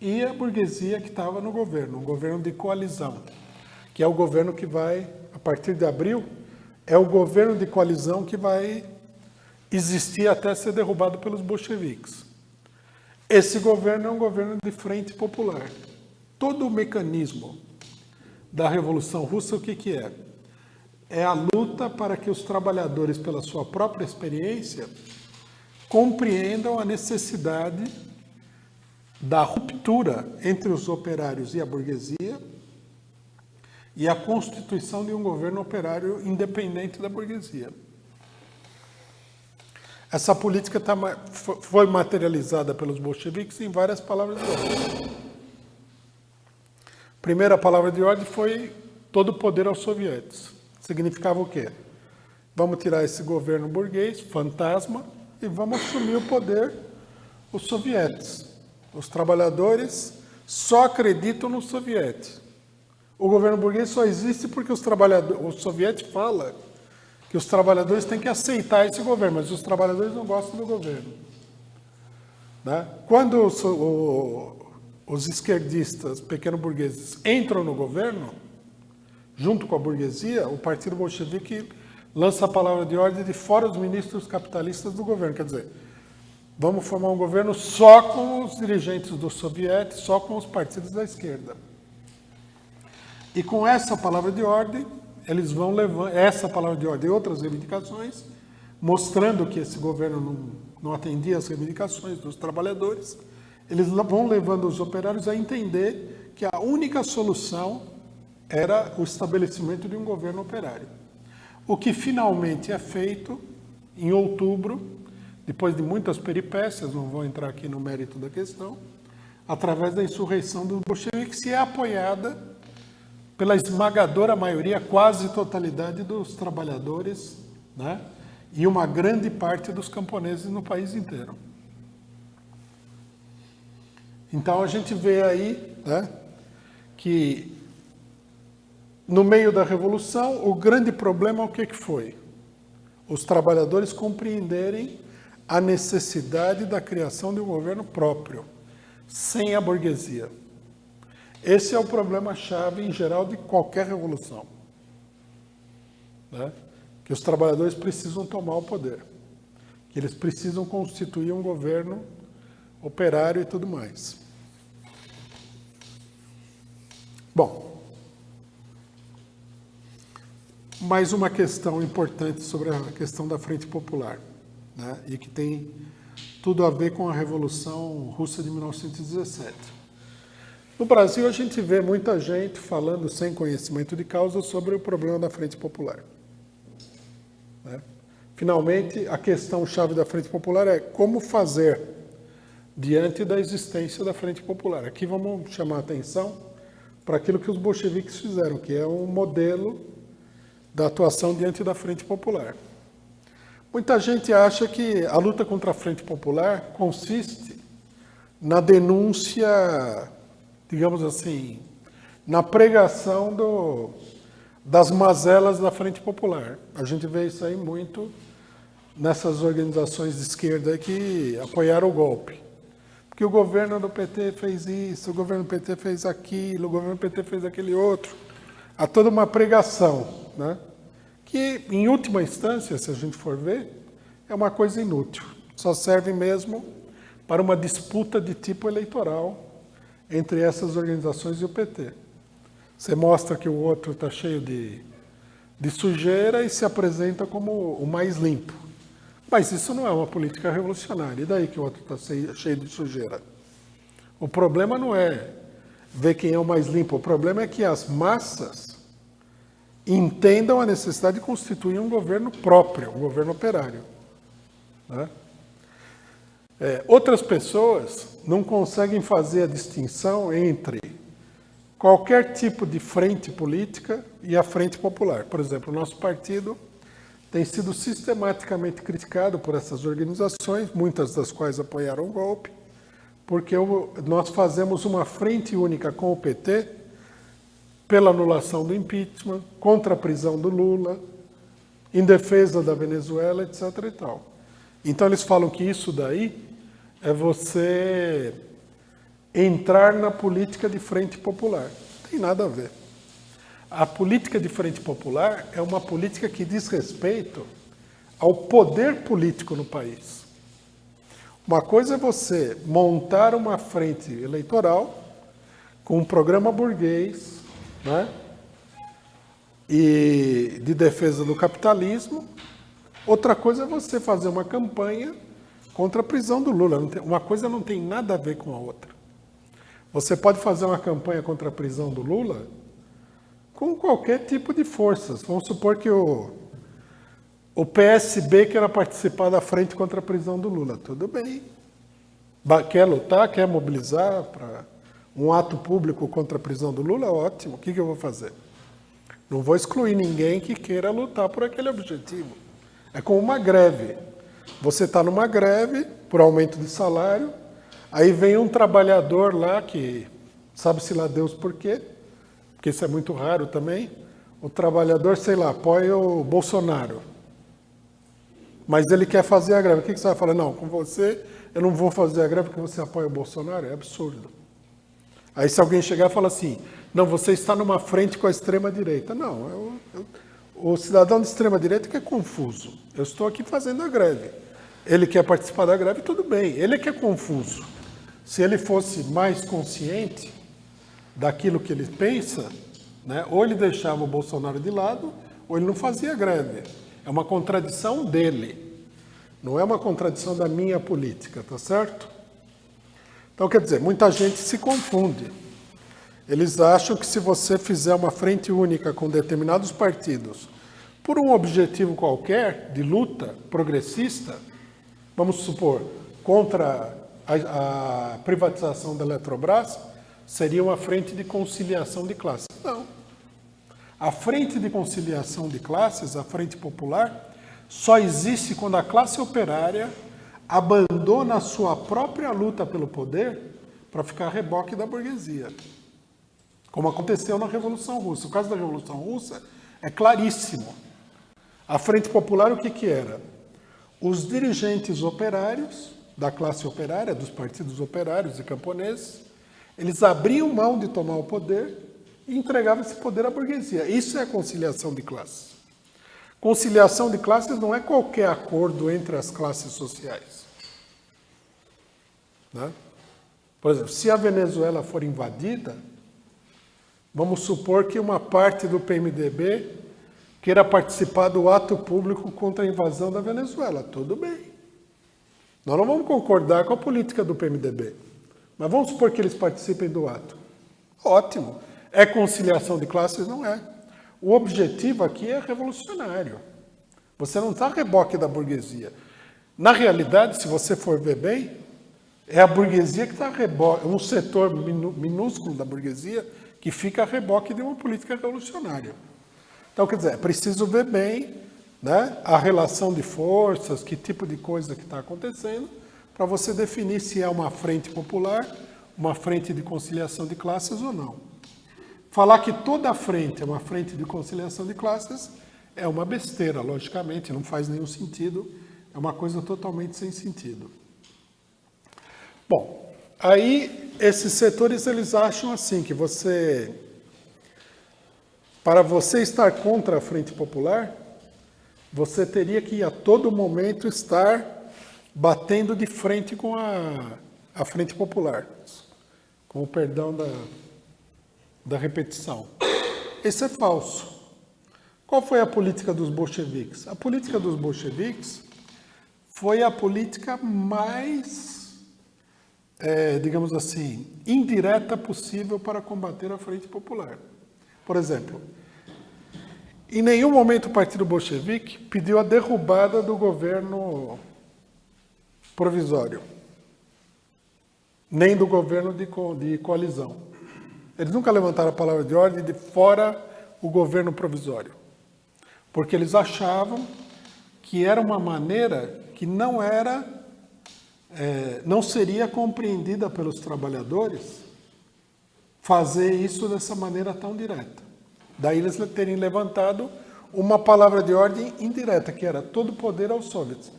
e a burguesia que estava no governo, um governo de coalizão, que é o governo que vai, a partir de abril, é o governo de coalizão que vai existir até ser derrubado pelos bolcheviques. Esse governo é um governo de frente popular. todo o mecanismo da Revolução Russa, o que é? É a luta para que os trabalhadores, pela sua própria experiência, compreendam a necessidade da ruptura entre os operários e a burguesia e a constituição de um governo operário independente da burguesia. Essa política foi materializada pelos bolcheviques em várias palavras de ordem. Primeira palavra de ordem foi todo o poder aos sovietes. Significava o quê? Vamos tirar esse governo burguês, fantasma, e vamos assumir o poder os sovietes. Os trabalhadores só acreditam nos sovietes. O governo burguês só existe porque os sovietes falam que os trabalhadores têm que aceitar esse governo, mas os trabalhadores não gostam do governo. Né? Quando os esquerdistas, pequeno-burgueses, entram no governo, junto com a burguesia, o Partido Bolchevique lança a palavra de ordem de fora os ministros capitalistas do governo. Quer dizer, vamos formar um governo só com os dirigentes dos sovietes, só com os partidos da esquerda. E com essa palavra de ordem, eles vão levando essa palavra de ordem e outras reivindicações, mostrando que esse governo não atendia às reivindicações dos trabalhadores, eles vão levando os operários a entender que a única solução era o estabelecimento de um governo operário. O que finalmente é feito em outubro, depois de muitas peripécias, não vou entrar aqui no mérito da questão, através da insurreição dos bolcheviques, que é apoiada pela esmagadora maioria, quase totalidade dos trabalhadores, né? E uma grande parte dos camponeses no país inteiro. Então a gente vê aí, né, que no meio da Revolução, o grande problema é o que foi? Os trabalhadores compreenderem a necessidade da criação de um governo próprio, sem a burguesia. Esse é o problema-chave, em geral, de qualquer revolução. Né? Que os trabalhadores precisam tomar o poder. Que eles precisam constituir um governo operário e tudo mais. Bom, mais uma questão importante sobre a questão da Frente Popular, né? E que tem tudo a ver com a Revolução Russa de 1917. No Brasil, a gente vê muita gente falando sem conhecimento de causa sobre o problema da Frente Popular. Né? Finalmente, a questão-chave da Frente Popular é como fazer diante da existência da Frente Popular. Aqui vamos chamar a atenção para aquilo que os bolcheviques fizeram, que é um modelo da atuação diante da Frente Popular. Muita gente acha que a luta contra a Frente Popular consiste na denúncia, digamos assim, na pregação das mazelas da Frente Popular. A gente vê isso aí muito nessas organizações de esquerda que apoiaram o golpe. Porque o governo do PT fez isso, o governo do PT fez aquilo, o governo do PT fez aquele outro. Há toda uma pregação, né? Que, em última instância, se a gente for ver, é uma coisa inútil. Só serve mesmo para uma disputa de tipo eleitoral entre essas organizações e o PT. Você mostra que o outro está cheio de sujeira e se apresenta como o mais limpo. Mas isso não é uma política revolucionária. E daí que o outro está cheio de sujeira? O problema não é ver quem é o mais limpo. O problema é que as massas entendam a necessidade de constituir um governo próprio, um governo operário. Né? Outras pessoas não conseguem fazer a distinção entre qualquer tipo de frente política e a Frente Popular. Por exemplo, o nosso partido tem sido sistematicamente criticado por essas organizações, muitas das quais apoiaram o golpe, porque nós fazemos uma frente única com o PT pela anulação do impeachment, contra a prisão do Lula, em defesa da Venezuela, etc. e tal. Então eles falam que isso daí é você entrar na política de Frente Popular. Não tem nada a ver. A política de Frente Popular é uma política que diz respeito ao poder político no país. Uma coisa é você montar uma frente eleitoral com um programa burguês, né? E de defesa do capitalismo. Outra coisa é você fazer uma campanha contra a prisão do Lula. Uma coisa não tem nada a ver com a outra. Você pode fazer uma campanha contra a prisão do Lula com qualquer tipo de forças. Vamos supor que o PSB queira participar da frente contra a prisão do Lula. Tudo bem. Quer lutar, quer mobilizar para um ato público contra a prisão do Lula? Ótimo. O que eu vou fazer? Não vou excluir ninguém que queira lutar por aquele objetivo. É como uma greve. Você está numa greve por aumento de salário, aí vem um trabalhador lá que sabe-se lá Deus por quê, porque isso é muito raro também, o trabalhador, sei lá, apoia o Bolsonaro. Mas ele quer fazer a greve. O que você vai falar? Não, com você eu não vou fazer a greve porque você apoia o Bolsonaro? É absurdo. Aí se alguém chegar e falar assim, não, você está numa frente com a extrema-direita. Não, o cidadão de extrema-direita que é confuso. Eu estou aqui fazendo a greve. Ele quer participar da greve, tudo bem. Ele é que é confuso. Se ele fosse mais consciente daquilo que ele pensa, né, ou ele deixava o Bolsonaro de lado, ou ele não fazia greve. É uma contradição dele. Não é uma contradição da minha política, tá certo? Então, quer dizer, muita gente se confunde. Eles acham que se você fizer uma frente única com determinados partidos por um objetivo qualquer de luta progressista, vamos supor, contra a privatização da Eletrobras, seria uma frente de conciliação de classes. Não. A frente de conciliação de classes, a frente popular, só existe quando a classe operária abandona a sua própria luta pelo poder para ficar a reboque da burguesia. Como aconteceu na Revolução Russa. O caso da Revolução Russa é claríssimo. A Frente Popular, o que era? Os dirigentes operários, da classe operária, dos partidos operários e camponeses, eles abriam mão de tomar o poder e entregavam esse poder à burguesia. Isso é a conciliação de classes. Conciliação de classes não é qualquer acordo entre as classes sociais. Né? Por exemplo, se a Venezuela for invadida, vamos supor que uma parte do PMDB queira participar do ato público contra a invasão da Venezuela. Tudo bem. Nós não vamos concordar com a política do PMDB, mas vamos supor que eles participem do ato. Ótimo. É conciliação de classes? Não é. O objetivo aqui é revolucionário. Você não está a reboque da burguesia. Na realidade, se você for ver bem, é a burguesia que está a reboque, um setor minúsculo da burguesia que fica a reboque de uma política revolucionária. Então, quer dizer, é preciso ver bem, né, a relação de forças, que tipo de coisa que está acontecendo, para você definir se é uma frente popular, uma frente de conciliação de classes ou não. Falar que toda a frente é uma frente de conciliação de classes é uma besteira, logicamente, não faz nenhum sentido, é uma coisa totalmente sem sentido. Bom, aí esses setores eles acham assim, que para você estar contra a Frente Popular, você teria que a todo momento estar batendo de frente com a Frente Popular, com o perdão da repetição. Isso é falso. Qual foi a política dos bolcheviques? A política dos bolcheviques foi a política mais, digamos assim, indireta possível para combater a Frente Popular. Por exemplo, em nenhum momento o Partido Bolchevique pediu a derrubada do governo provisório, nem do governo de coalizão. Eles nunca levantaram a palavra de ordem de fora o governo provisório, porque eles achavam que era uma maneira que não seria compreendida pelos trabalhadores fazer isso dessa maneira tão direta. Daí eles terem levantado uma palavra de ordem indireta, que era todo o poder aos soviets.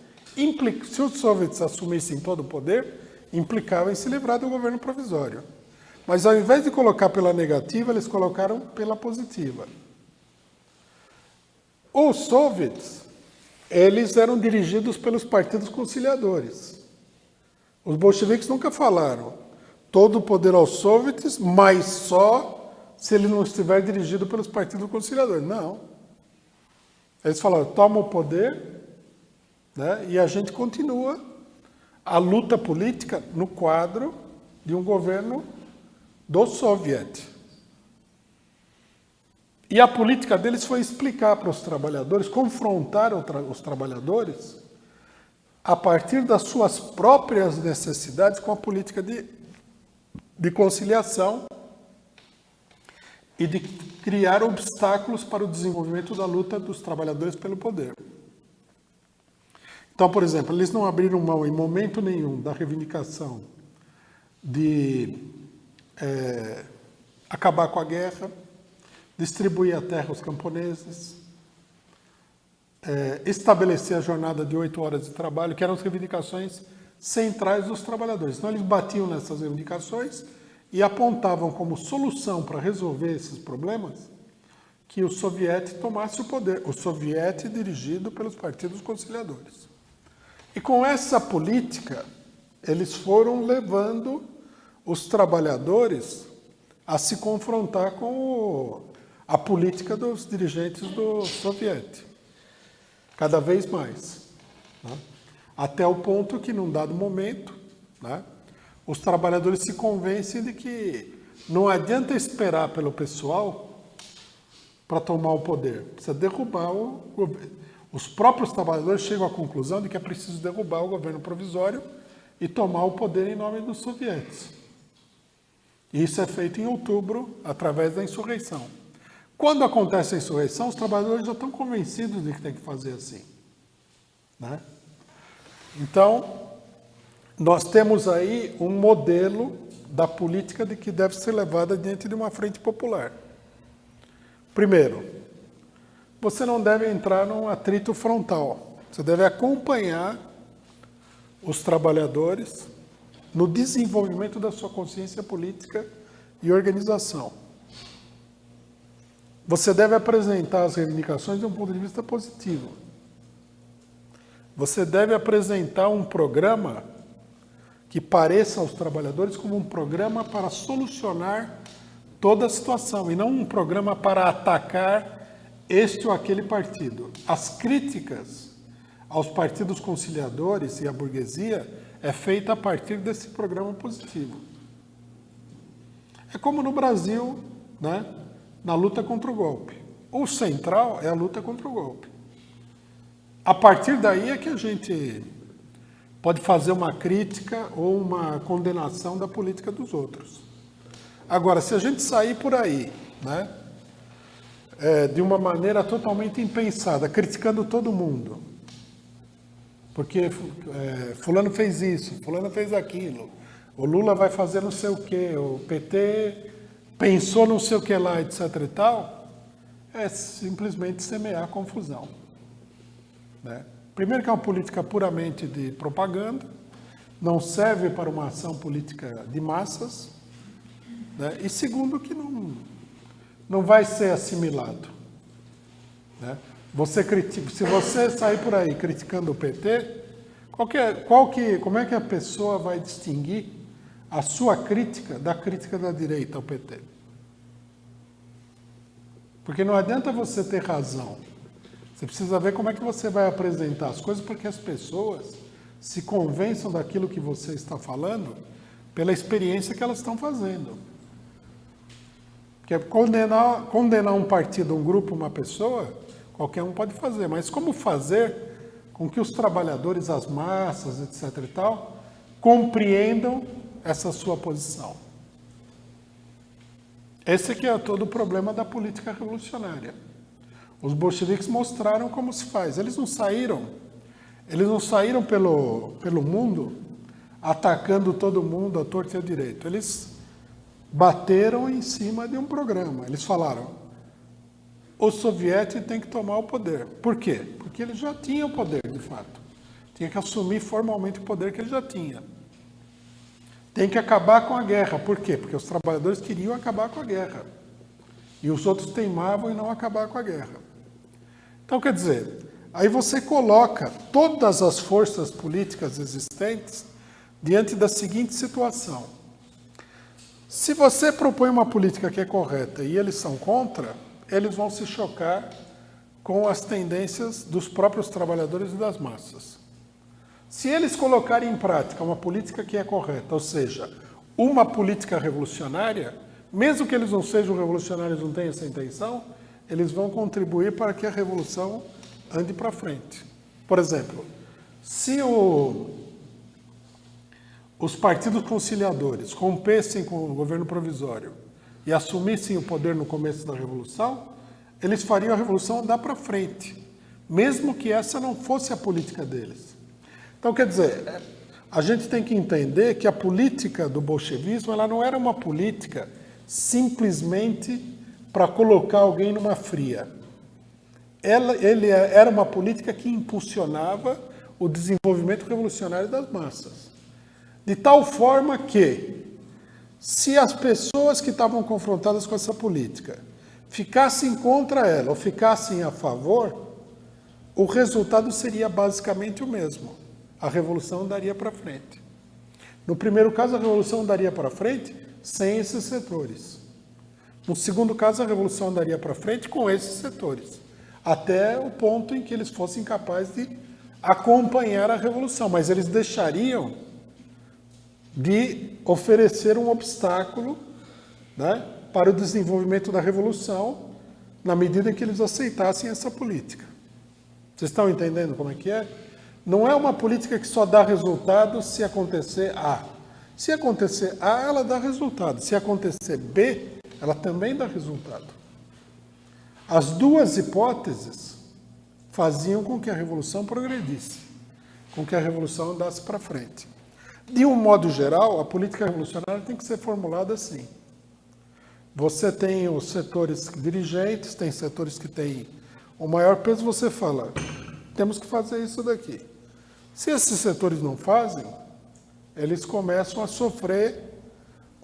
Se os soviets assumissem todo o poder, implicava em se livrar do governo provisório. Mas ao invés de colocar pela negativa, eles colocaram pela positiva. Os soviets, eles eram dirigidos pelos partidos conciliadores. Os bolcheviques nunca falaram, todo o poder aos soviets, mas só se ele não estiver dirigido pelos partidos conciliadores. Não. Eles falaram, toma o poder, né, e a gente continua a luta política no quadro de um governo do soviet. E a política deles foi explicar para os trabalhadores, confrontar os trabalhadores a partir das suas próprias necessidades com a política de conciliação e de criar obstáculos para o desenvolvimento da luta dos trabalhadores pelo poder. Então, por exemplo, eles não abriram mão em momento nenhum da reivindicação de acabar com a guerra, distribuir a terra aos camponeses, estabelecer a jornada de 8 horas de trabalho, que eram as reivindicações centrais dos trabalhadores. Então, eles batiam nessas reivindicações e apontavam como solução para resolver esses problemas que o soviete tomasse o poder, o soviete dirigido pelos partidos conciliadores. E com essa política, eles foram levando os trabalhadores a se confrontar com a política dos dirigentes do soviete, cada vez mais, né? Até o ponto que, num dado momento, né, os trabalhadores se convencem de que não adianta esperar pelo pessoal para tomar o poder, precisa derrubar o governo. Os próprios trabalhadores chegam à conclusão de que é preciso derrubar o governo provisório e tomar o poder em nome dos sovietes. E isso é feito em outubro, através da insurreição. Quando acontece a insurreição, os trabalhadores já estão convencidos de que tem que fazer assim, né? Então, nós temos aí um modelo da política de que deve ser levada diante de uma frente popular. Primeiro, você não deve entrar num atrito frontal. Você deve acompanhar os trabalhadores no desenvolvimento da sua consciência política e organização. Você deve apresentar as reivindicações de um ponto de vista positivo. Você deve apresentar um programa que pareça aos trabalhadores como um programa para solucionar toda a situação, e não um programa para atacar este ou aquele partido. As críticas aos partidos conciliadores e à burguesia é feita a partir desse programa positivo. É como no Brasil, né, na luta contra o golpe. O central é a luta contra o golpe. A partir daí é que a gente pode fazer uma crítica ou uma condenação da política dos outros. Agora, se a gente sair por aí, né, de uma maneira totalmente impensada, criticando todo mundo, porque fulano fez isso, fulano fez aquilo, o Lula vai fazer não sei o quê, o PT pensou não sei o que lá, etc. e tal, é simplesmente semear confusão, né? Primeiro que é uma política puramente de propaganda, não serve para uma ação política de massas, né? E segundo que não vai ser assimilado, né? Se você sair por aí criticando o PT, como é que a pessoa vai distinguir a sua crítica da crítica da direita ao PT? Porque não adianta você ter razão. Você precisa ver como é que você vai apresentar as coisas para que as pessoas se convençam daquilo que você está falando pela experiência que elas estão fazendo. Porque condenar um partido, um grupo, uma pessoa, qualquer um pode fazer. Mas como fazer com que os trabalhadores, as massas, etc. e tal, compreendam essa sua posição? Esse aqui é todo o problema da política revolucionária. Os bolcheviques mostraram como se faz. Eles não saíram pelo mundo atacando todo mundo à torta e à direita. Eles bateram em cima de um programa. Eles falaram, o soviético tem que tomar o poder. Por quê? Porque ele já tinha o poder, de fato. Tinha que assumir formalmente o poder que ele já tinha. Tem que acabar com a guerra. Por quê? Porque os trabalhadores queriam acabar com a guerra. E os outros teimavam em não acabar com a guerra. Então, quer dizer, aí você coloca todas as forças políticas existentes diante da seguinte situação. Se você propõe uma política que é correta e eles são contra, eles vão se chocar com as tendências dos próprios trabalhadores e das massas. Se eles colocarem em prática uma política que é correta, ou seja, uma política revolucionária, mesmo que eles não sejam revolucionários, não tenham essa intenção, eles vão contribuir para que a revolução ande para frente. Por exemplo, se os partidos conciliadores rompessem com o governo provisório e assumissem o poder no começo da revolução, eles fariam a revolução andar para frente, mesmo que essa não fosse a política deles. Então, quer dizer, a gente tem que entender que a política do bolchevismo ela não era uma política simplesmente para colocar alguém numa fria. Ele era uma política que impulsionava o desenvolvimento revolucionário das massas. De tal forma que, se as pessoas que estavam confrontadas com essa política ficassem contra ela ou ficassem a favor, o resultado seria basicamente o mesmo. A revolução daria para frente. No primeiro caso, a revolução daria para frente sem esses setores. No segundo caso, a revolução daria para frente com esses setores, até o ponto em que eles fossem capazes de acompanhar a revolução, mas eles deixariam de oferecer um obstáculo, né, para o desenvolvimento da revolução, na medida em que eles aceitassem essa política. Vocês estão entendendo como é que é? Não é uma política que só dá resultado se acontecer A. Se acontecer A, ela dá resultado. Se acontecer B, ela também dá resultado. As duas hipóteses faziam com que a revolução progredisse, com que a revolução andasse para frente. De um modo geral, a política revolucionária tem que ser formulada assim. Você tem os setores dirigentes, tem setores que têm o maior peso, você fala, temos que fazer isso daqui. Se esses setores não fazem, eles começam a sofrer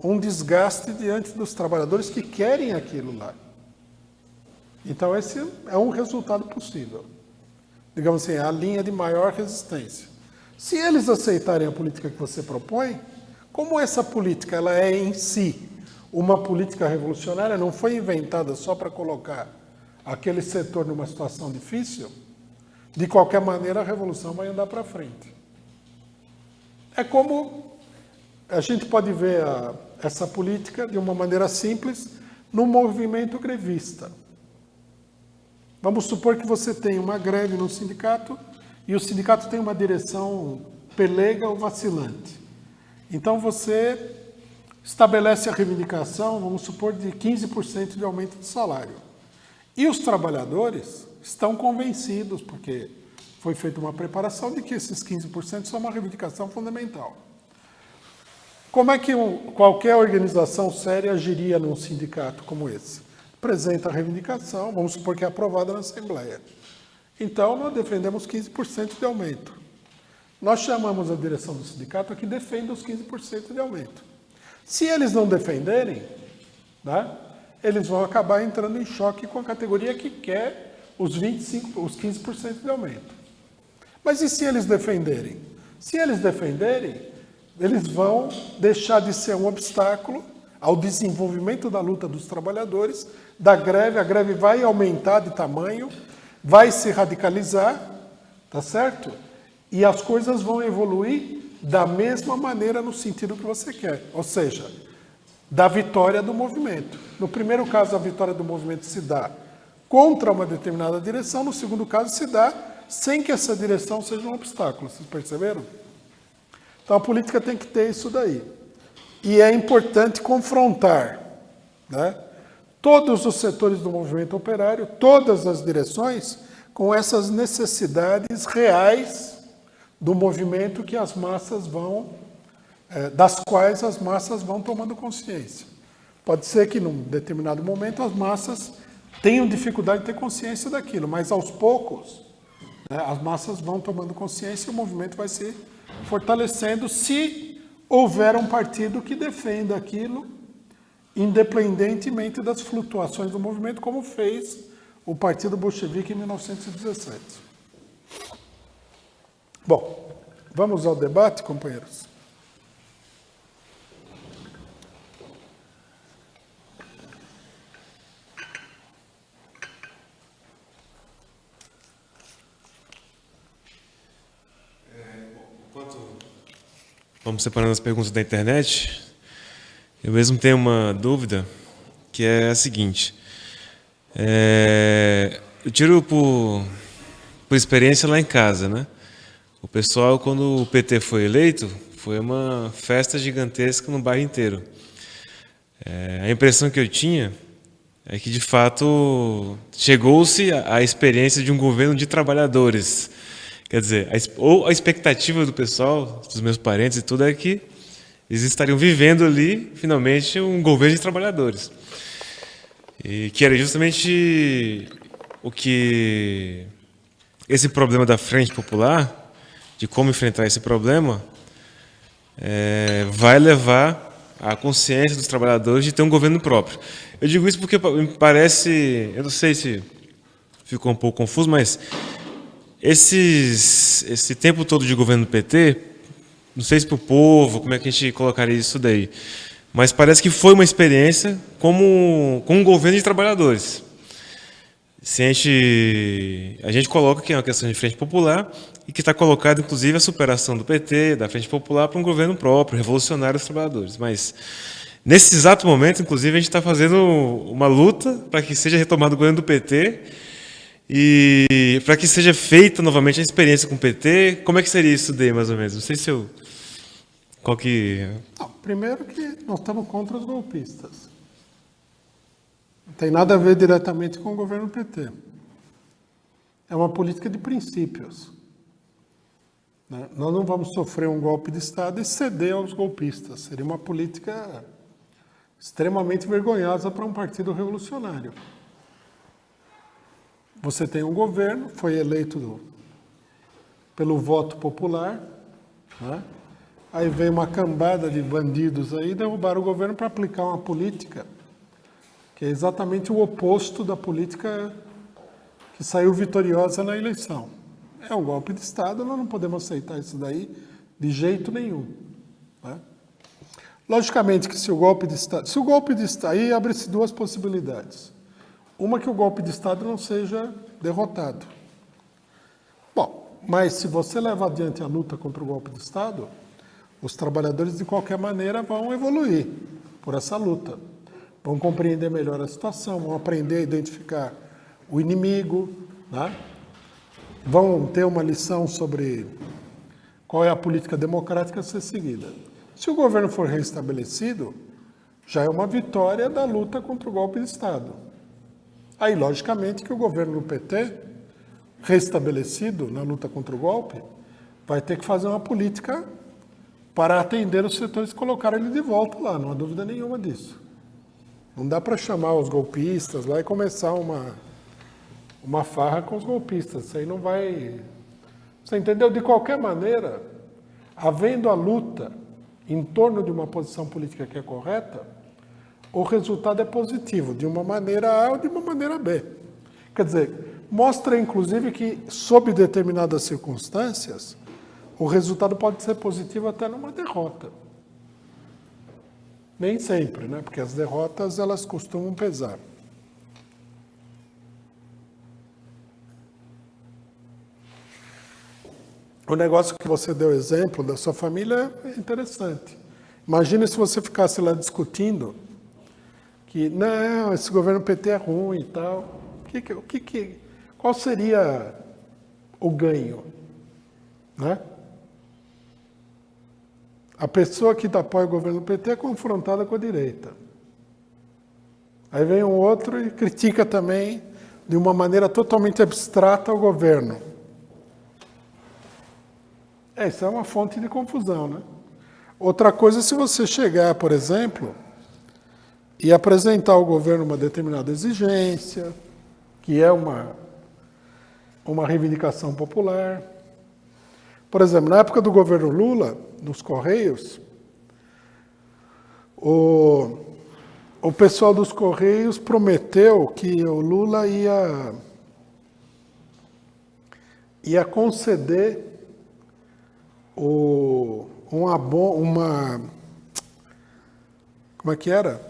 um desgaste diante dos trabalhadores que querem aquilo lá. Então, esse é um resultado possível. Digamos assim, a linha de maior resistência. Se eles aceitarem a política que você propõe, como essa política ela é em si uma política revolucionária, não foi inventada só para colocar aquele setor numa situação difícil, de qualquer maneira a revolução vai andar para frente. É como a gente pode ver essa política de uma maneira simples no movimento grevista. Vamos supor que você tem uma greve no sindicato e o sindicato tem uma direção pelega ou vacilante. Então você estabelece a reivindicação, vamos supor, de 15% de aumento de salário. E os trabalhadores estão convencidos, porque foi feita uma preparação, de que esses 15% são uma reivindicação fundamental. Como é que qualquer organização séria agiria num sindicato como esse? Apresenta a reivindicação, vamos supor que é aprovada na Assembleia. Então, nós defendemos 15% de aumento. Nós chamamos a direção do sindicato a que defenda os 15% de aumento. Se eles não defenderem, né, eles vão acabar entrando em choque com a categoria que quer os 15% de aumento. Mas e se eles defenderem? Se eles defenderem, eles vão deixar de ser um obstáculo ao desenvolvimento da luta dos trabalhadores, da greve. A greve vai aumentar de tamanho, vai se radicalizar, tá certo? E as coisas vão evoluir da mesma maneira no sentido que você quer, ou seja, da vitória do movimento. No primeiro caso, a vitória do movimento se dá contra uma determinada direção, no segundo caso, se dá sem que essa direção seja um obstáculo. Vocês perceberam? Então, a política tem que ter isso daí. E é importante confrontar, né, todos os setores do movimento operário, todas as direções, com essas necessidades reais do movimento que as massas vão, das quais as massas vão tomando consciência. Pode ser que, num determinado momento, as massas tenham dificuldade de ter consciência daquilo, mas aos poucos, né, as massas vão tomando consciência e o movimento vai se fortalecendo se houver um partido que defenda aquilo, independentemente das flutuações do movimento, como fez o Partido Bolchevique em 1917. Bom, vamos ao debate, companheiros? Vamos separando as perguntas da internet. Eu mesmo tenho uma dúvida, que é a seguinte. Eu tiro por experiência lá em casa, né? O pessoal, quando o PT foi eleito, foi uma festa gigantesca no bairro inteiro. A impressão que eu tinha é que, de fato, chegou-se à experiência de um governo de trabalhadores. Quer dizer, ou a expectativa do pessoal, dos meus parentes e tudo, é que eles estariam vivendo ali, finalmente, um governo de trabalhadores. E que era justamente o que esse problema da Frente Popular, de como enfrentar esse problema, vai levar à consciência dos trabalhadores de ter um governo próprio. Eu digo isso porque me parece, eu não sei se ficou um pouco confuso, mas esse tempo todo de governo do PT, não sei se para o povo, como é que a gente colocaria isso daí, mas parece que foi uma experiência com um governo de trabalhadores. Se a gente coloca que é uma questão de Frente Popular e que está colocado, inclusive, a superação do PT, da Frente Popular, para um governo próprio, revolucionário dos trabalhadores. Mas, nesse exato momento, inclusive, a gente está fazendo uma luta para que seja retomado o governo do PT e para que seja feita novamente a experiência com o PT. Como é que seria isso daí, mais ou menos? Não sei se eu... Qual que... Não, primeiro que nós estamos contra os golpistas. Não tem nada a ver diretamente com o governo PT. É uma política de princípios. Né? Nós não vamos sofrer um golpe de Estado e ceder aos golpistas. Seria uma política extremamente vergonhosa para um partido revolucionário. Você tem um governo, foi eleito pelo voto popular, né? Aí vem uma cambada de bandidos aí, derrubaram o governo para aplicar uma política que é exatamente o oposto da política que saiu vitoriosa na eleição. É um golpe de Estado, nós não podemos aceitar isso daí de jeito nenhum. Né? Logicamente que se o golpe de Estado, aí abre-se duas possibilidades. Uma que o golpe de Estado não seja derrotado. Bom, mas se você leva adiante a luta contra o golpe de Estado, os trabalhadores de qualquer maneira vão evoluir por essa luta. Vão compreender melhor a situação, vão aprender a identificar o inimigo, né? Vão ter uma lição sobre qual é a política democrática a ser seguida. Se o governo for restabelecido, já é uma vitória da luta contra o golpe de Estado. Aí, logicamente, que o governo do PT, restabelecido na luta contra o golpe, vai ter que fazer uma política para atender os setores e colocar ele de volta lá, não há dúvida nenhuma disso. Não dá para chamar os golpistas lá e começar uma farra com os golpistas. Isso aí não vai... Você entendeu? De qualquer maneira, havendo a luta em torno de uma posição política que é correta, o resultado é positivo, de uma maneira A ou de uma maneira B. Quer dizer, mostra inclusive que, sob determinadas circunstâncias, o resultado pode ser positivo até numa derrota. Nem sempre, né? Porque as derrotas, elas costumam pesar. O negócio que você deu exemplo da sua família é interessante. Imagine se você ficasse lá discutindo que, não, esse governo PT é ruim e tal. Qual seria o ganho? Né? A pessoa que apoia o governo do PT é confrontada com a direita. Aí vem um outro e critica também, de uma maneira totalmente abstrata, o governo. Isso é uma fonte de confusão, né? Outra coisa, se você chegar, por exemplo, e apresentar ao governo uma determinada exigência, que é uma reivindicação popular. Por exemplo, na época do governo Lula, nos Correios, o pessoal dos Correios prometeu que o Lula ia conceder como é que era?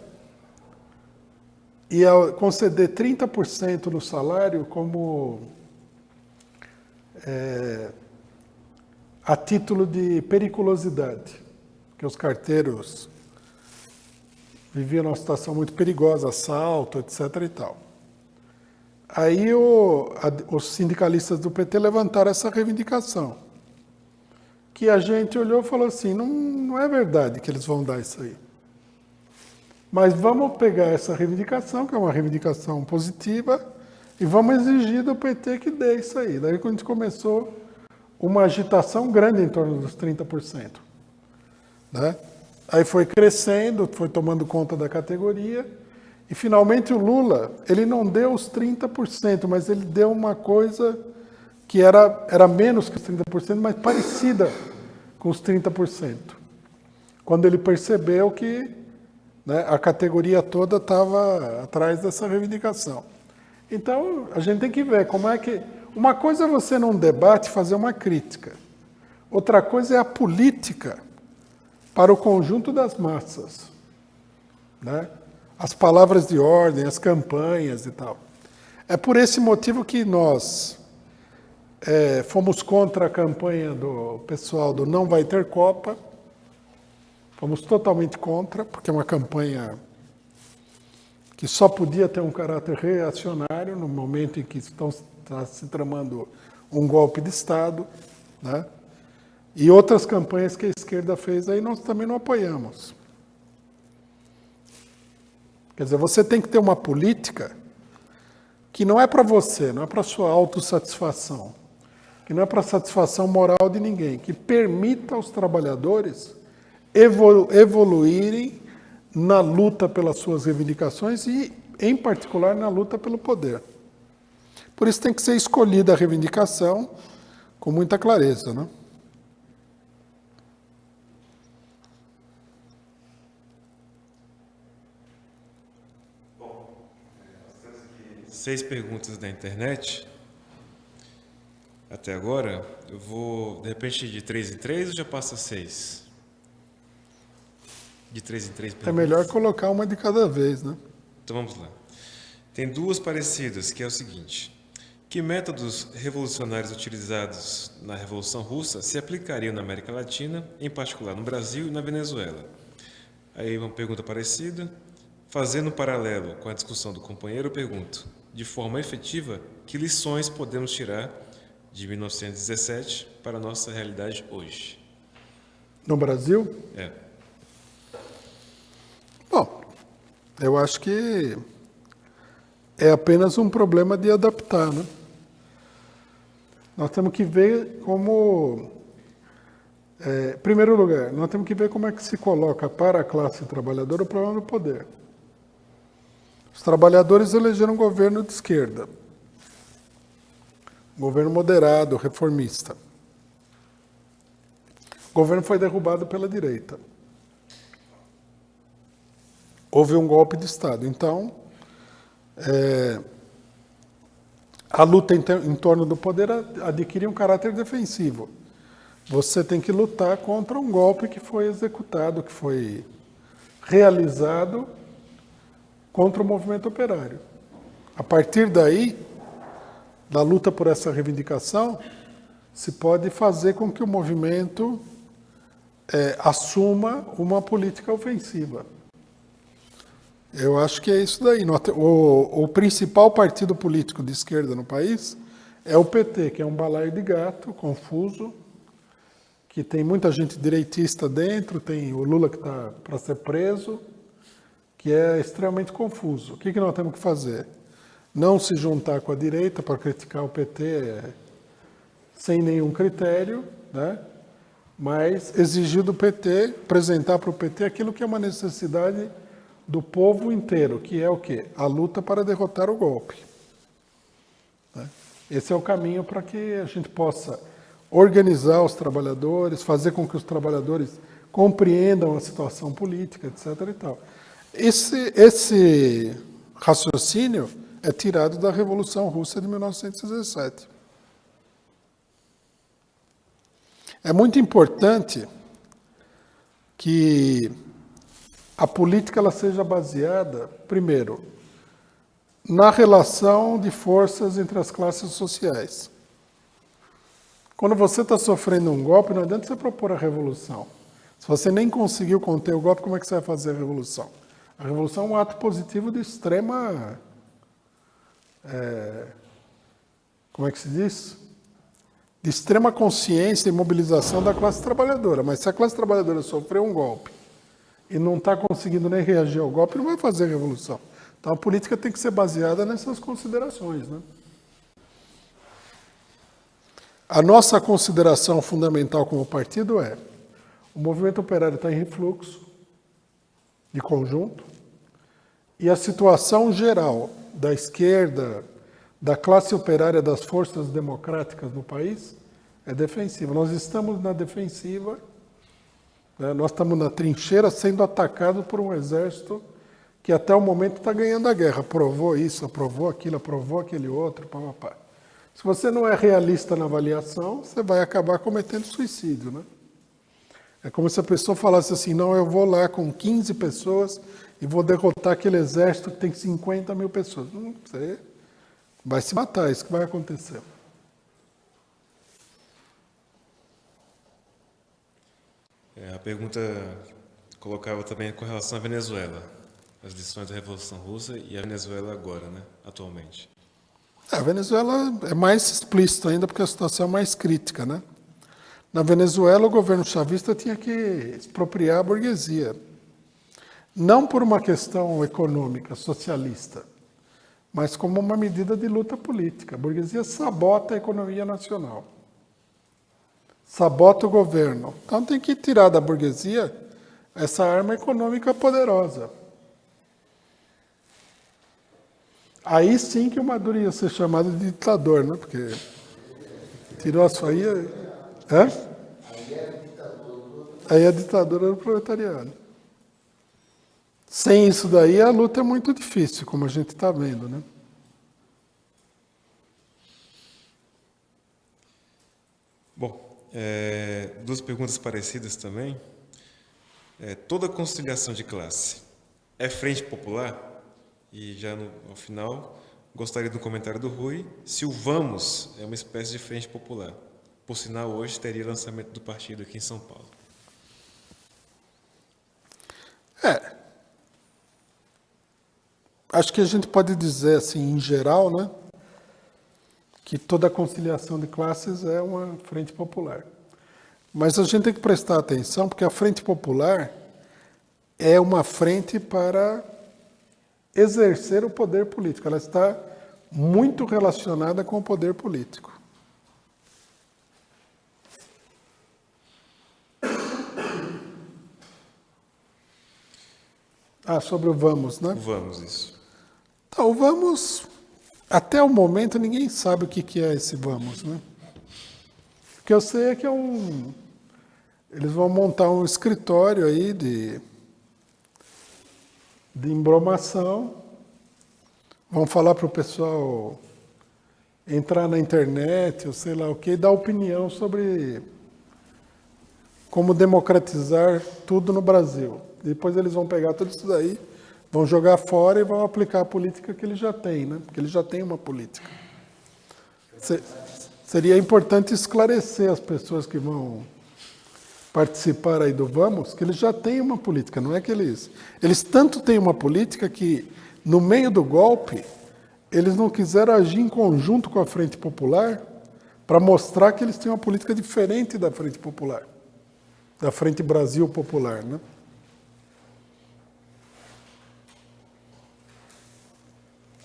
Ia conceder 30% no salário como a título de periculosidade. porque os carteiros viviam numa situação muito perigosa, assalto, etc. e tal. Aí os sindicalistas do PT levantaram essa reivindicação, que a gente olhou e falou assim, não é verdade que eles vão dar isso aí. Mas vamos pegar essa reivindicação, que é uma reivindicação positiva, e vamos exigir do PT que dê isso aí. Daí quando a gente começou uma agitação grande em torno dos 30%. Né? Aí foi crescendo, foi tomando conta da categoria, e finalmente o Lula, ele não deu os 30%, mas ele deu uma coisa que era menos que os 30%, mas parecida com os 30%. Quando ele percebeu que, né, a categoria toda estava atrás dessa reivindicação. Então, a gente tem que ver como é que... Uma coisa é você num debate fazer uma crítica. Outra coisa é a política para o conjunto das massas. Né? As palavras de ordem, as campanhas e tal. É por esse motivo que nós fomos contra a campanha do pessoal do Não Vai Ter Copa. Fomos totalmente contra, porque é uma campanha que só podia ter um caráter reacionário no momento em que está se tramando um golpe de Estado, né? E outras campanhas que a esquerda fez aí nós também não apoiamos. Quer dizer, você tem que ter uma política que não é para você, não é para sua autossatisfação, que não é para satisfação moral de ninguém, que permita aos trabalhadores evoluírem na luta pelas suas reivindicações e, em particular, na luta pelo poder. Por isso tem que ser escolhida a reivindicação com muita clareza, né? Bom, nós temos aqui 6 perguntas da internet. Até agora, eu vou, de repente, de 3 em 3 ou já passa 6? De 3 em 3 perguntas. É melhor colocar uma de cada vez, né? Então vamos lá. Tem 2 parecidas, que é o seguinte. Que métodos revolucionários utilizados na Revolução Russa se aplicariam na América Latina, em particular no Brasil e na Venezuela? Aí uma pergunta parecida. Fazendo um paralelo com a discussão do companheiro, eu pergunto, de forma efetiva, que lições podemos tirar de 1917 para a nossa realidade hoje? No Brasil? É. Bom, eu acho que é apenas um problema de adaptar, né? Nós temos que ver como... em primeiro lugar, nós temos que ver como é que se coloca para a classe trabalhadora o problema do poder. Os trabalhadores elegeram um governo de esquerda, um governo moderado, reformista. O governo foi derrubado pela direita. Houve um golpe de Estado. Então, a luta em torno do poder adquire um caráter defensivo. Você tem que lutar contra um golpe que foi executado, que foi realizado contra o movimento operário. A partir daí, da luta por essa reivindicação, se pode fazer com que o movimento assuma uma política ofensiva. Eu acho que é isso daí. O principal partido político de esquerda no país é o PT, que é um balaio de gato, confuso, que tem muita gente direitista dentro, tem o Lula que está para ser preso, que é extremamente confuso. O que nós temos que fazer? Não se juntar com a direita para criticar o PT sem nenhum critério, né? Mas exigir do PT, apresentar para o PT aquilo que é uma necessidade do povo inteiro, que é o quê? A luta para derrotar o golpe. Né? Esse é o caminho para que a gente possa organizar os trabalhadores, fazer com que os trabalhadores compreendam a situação política, etc. e tal. Esse raciocínio é tirado da Revolução Russa de 1917. É muito importante que a política ela seja baseada, primeiro, na relação de forças entre as classes sociais. Quando você está sofrendo um golpe, não adianta você propor a revolução. Se você nem conseguiu conter o golpe, como é que você vai fazer a revolução? A revolução é um ato positivo de extrema... como é que se diz? De extrema consciência e mobilização da classe trabalhadora. Mas se a classe trabalhadora sofreu um golpe e não está conseguindo nem reagir ao golpe, não vai fazer revolução. Então a política tem que ser baseada nessas considerações, né? A nossa consideração fundamental como partido é: o movimento operário está em refluxo de conjunto e a situação geral da esquerda, da classe operária, das forças democráticas no país é defensiva. Nós estamos na defensiva, né? Nós estamos na trincheira sendo atacados por um exército que até o momento está ganhando a guerra. Aprovou isso, aprovou aquilo, aprovou aquele outro, papapá. Se você não é realista na avaliação, você vai acabar cometendo suicídio, né? É como se a pessoa falasse assim: não, eu vou lá com 15 pessoas e vou derrotar aquele exército que tem 50 mil pessoas. Não, você vai se matar, é isso que vai acontecer. A pergunta colocava também com relação à Venezuela, as lições da Revolução Russa e a Venezuela agora, né, atualmente. A Venezuela é mais explícito ainda porque a situação é mais crítica, né? Na Venezuela, o governo chavista tinha que expropriar a burguesia. Não por uma questão econômica, socialista, mas como uma medida de luta política. A burguesia sabota a economia nacional. Sabota o governo. Então tem que tirar da burguesia essa arma econômica poderosa. Aí sim que o Maduro ia ser chamado de ditador, né? Porque tirou as faíscas. Hã? Aí é a ditadura do proletariado. Sem isso daí, a luta é muito difícil, como a gente está vendo, né? Bom, duas perguntas parecidas também. Toda conciliação de classe é frente popular? E já ao final, gostaria do comentário do Rui, se o Vamos é uma espécie de frente popular. Por sinal, hoje teria lançamento do partido aqui em São Paulo. Acho que a gente pode dizer, assim, em geral, né, que toda conciliação de classes é uma frente popular. Mas a gente tem que prestar atenção, porque a frente popular é uma frente para exercer o poder político. Ela está muito relacionada com o poder político. Sobre o Vamos, né? O Vamos, isso. Então, o Vamos, até o momento, ninguém sabe o que é esse Vamos, né? O que eu sei é que eles vão montar um escritório aí de embromação, vão falar para o pessoal entrar na internet, ou sei lá o que, dar opinião sobre como democratizar tudo no Brasil. Depois eles vão pegar tudo isso daí, vão jogar fora e vão aplicar a política que eles já têm, né? Porque eles já têm uma política. Seria importante esclarecer as pessoas que vão participar aí do Vamos, que eles já têm uma política, não é que eles tanto têm uma política que, no meio do golpe, eles não quiseram agir em conjunto com a Frente Popular para mostrar que eles têm uma política diferente da Frente Popular, da Frente Brasil Popular, né?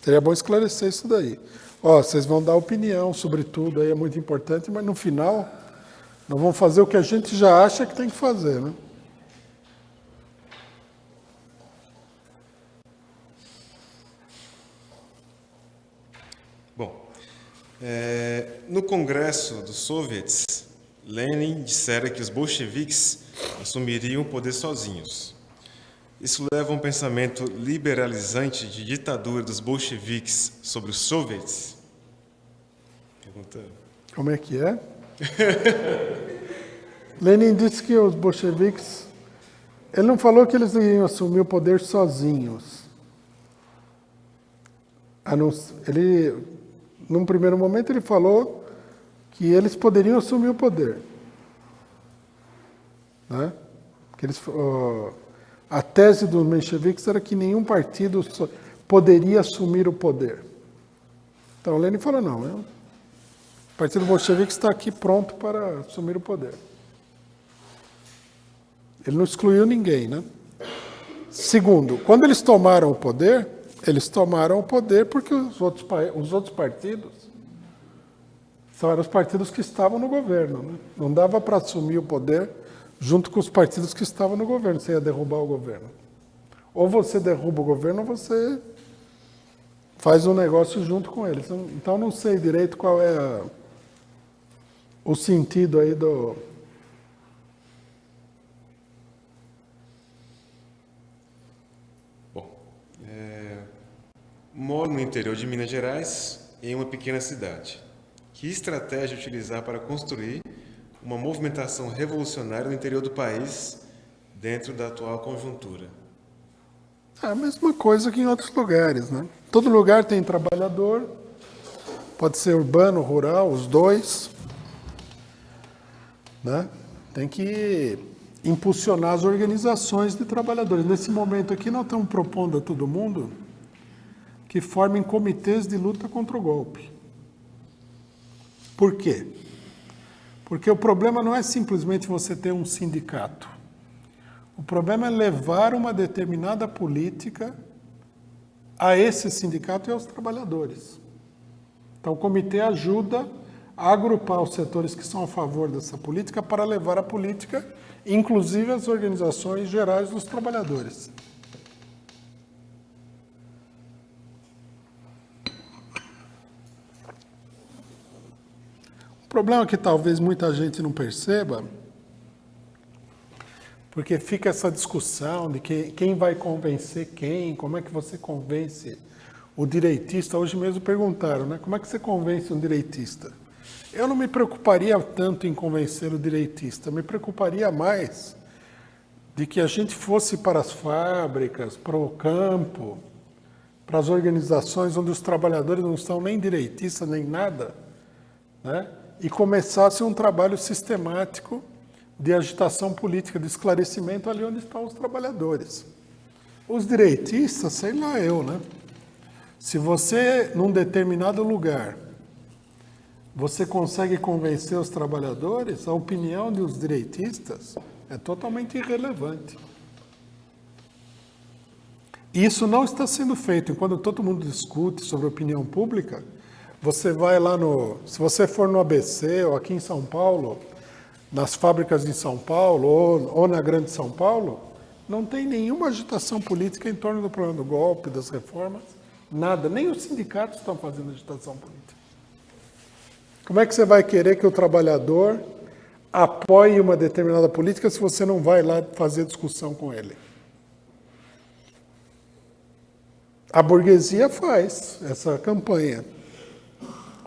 Seria bom esclarecer isso daí. Vocês vão dar opinião sobre tudo, aí é muito importante, mas no final nós vamos fazer o que a gente já acha que tem que fazer, né? Bom, no Congresso dos Soviets, Lenin dissera que os bolcheviques assumiriam o poder sozinhos. Isso leva a um pensamento liberalizante de ditadura dos bolcheviques sobre os soviets? Pergunta. Como é que é? Lenin disse que os bolcheviques... Ele não falou que eles iam assumir o poder sozinhos. Num primeiro momento, ele falou que eles poderiam assumir o poder, né? Que a tese dos mencheviques era que nenhum partido poderia assumir o poder. Então Lenin falou, não, o Partido Bolchevique está aqui pronto para assumir o poder. Ele não excluiu ninguém, né? Segundo, quando eles tomaram o poder porque os outros partidos eram os partidos que estavam no governo, né? Não dava para assumir o poder junto com os partidos que estavam no governo, você ia derrubar o governo. Ou você derruba o governo ou você faz um negócio junto com eles. Então não sei direito qual é o sentido aí do... Bom, moro no interior de Minas Gerais, em uma pequena cidade. Que estratégia utilizar para construir uma movimentação revolucionária no interior do país, dentro da atual conjuntura? É a mesma coisa que em outros lugares, né? Todo lugar tem trabalhador, pode ser urbano, rural, os dois, né? Tem que impulsionar as organizações de trabalhadores. Nesse momento aqui, nós estamos propondo a todo mundo que formem comitês de luta contra o golpe. Por quê? Porque o problema não é simplesmente você ter um sindicato. O problema é levar uma determinada política a esse sindicato e aos trabalhadores. Então, o comitê ajuda a agrupar os setores que são a favor dessa política para levar a política, inclusive às organizações gerais dos trabalhadores. O problema que talvez muita gente não perceba, porque fica essa discussão de quem vai convencer quem, como é que você convence o direitista. Hoje mesmo perguntaram, né? Como é que você convence um direitista? Eu não me preocuparia tanto em convencer o direitista, me preocuparia mais de que a gente fosse para as fábricas, para o campo, para as organizações onde os trabalhadores não são nem direitistas nem nada, né? E começasse um trabalho sistemático de agitação política, de esclarecimento ali onde estão os trabalhadores. Os direitistas, sei lá eu, né? Se você, num determinado lugar, você consegue convencer os trabalhadores, a opinião dos direitistas é totalmente irrelevante. Isso não está sendo feito. Enquanto todo mundo discute sobre opinião pública, você vai lá se você for no ABC ou aqui em São Paulo, nas fábricas em São Paulo ou na Grande São Paulo, não tem nenhuma agitação política em torno do problema do golpe, das reformas, nada. Nem os sindicatos estão fazendo agitação política. Como é que você vai querer que o trabalhador apoie uma determinada política se você não vai lá fazer discussão com ele? A burguesia faz essa campanha.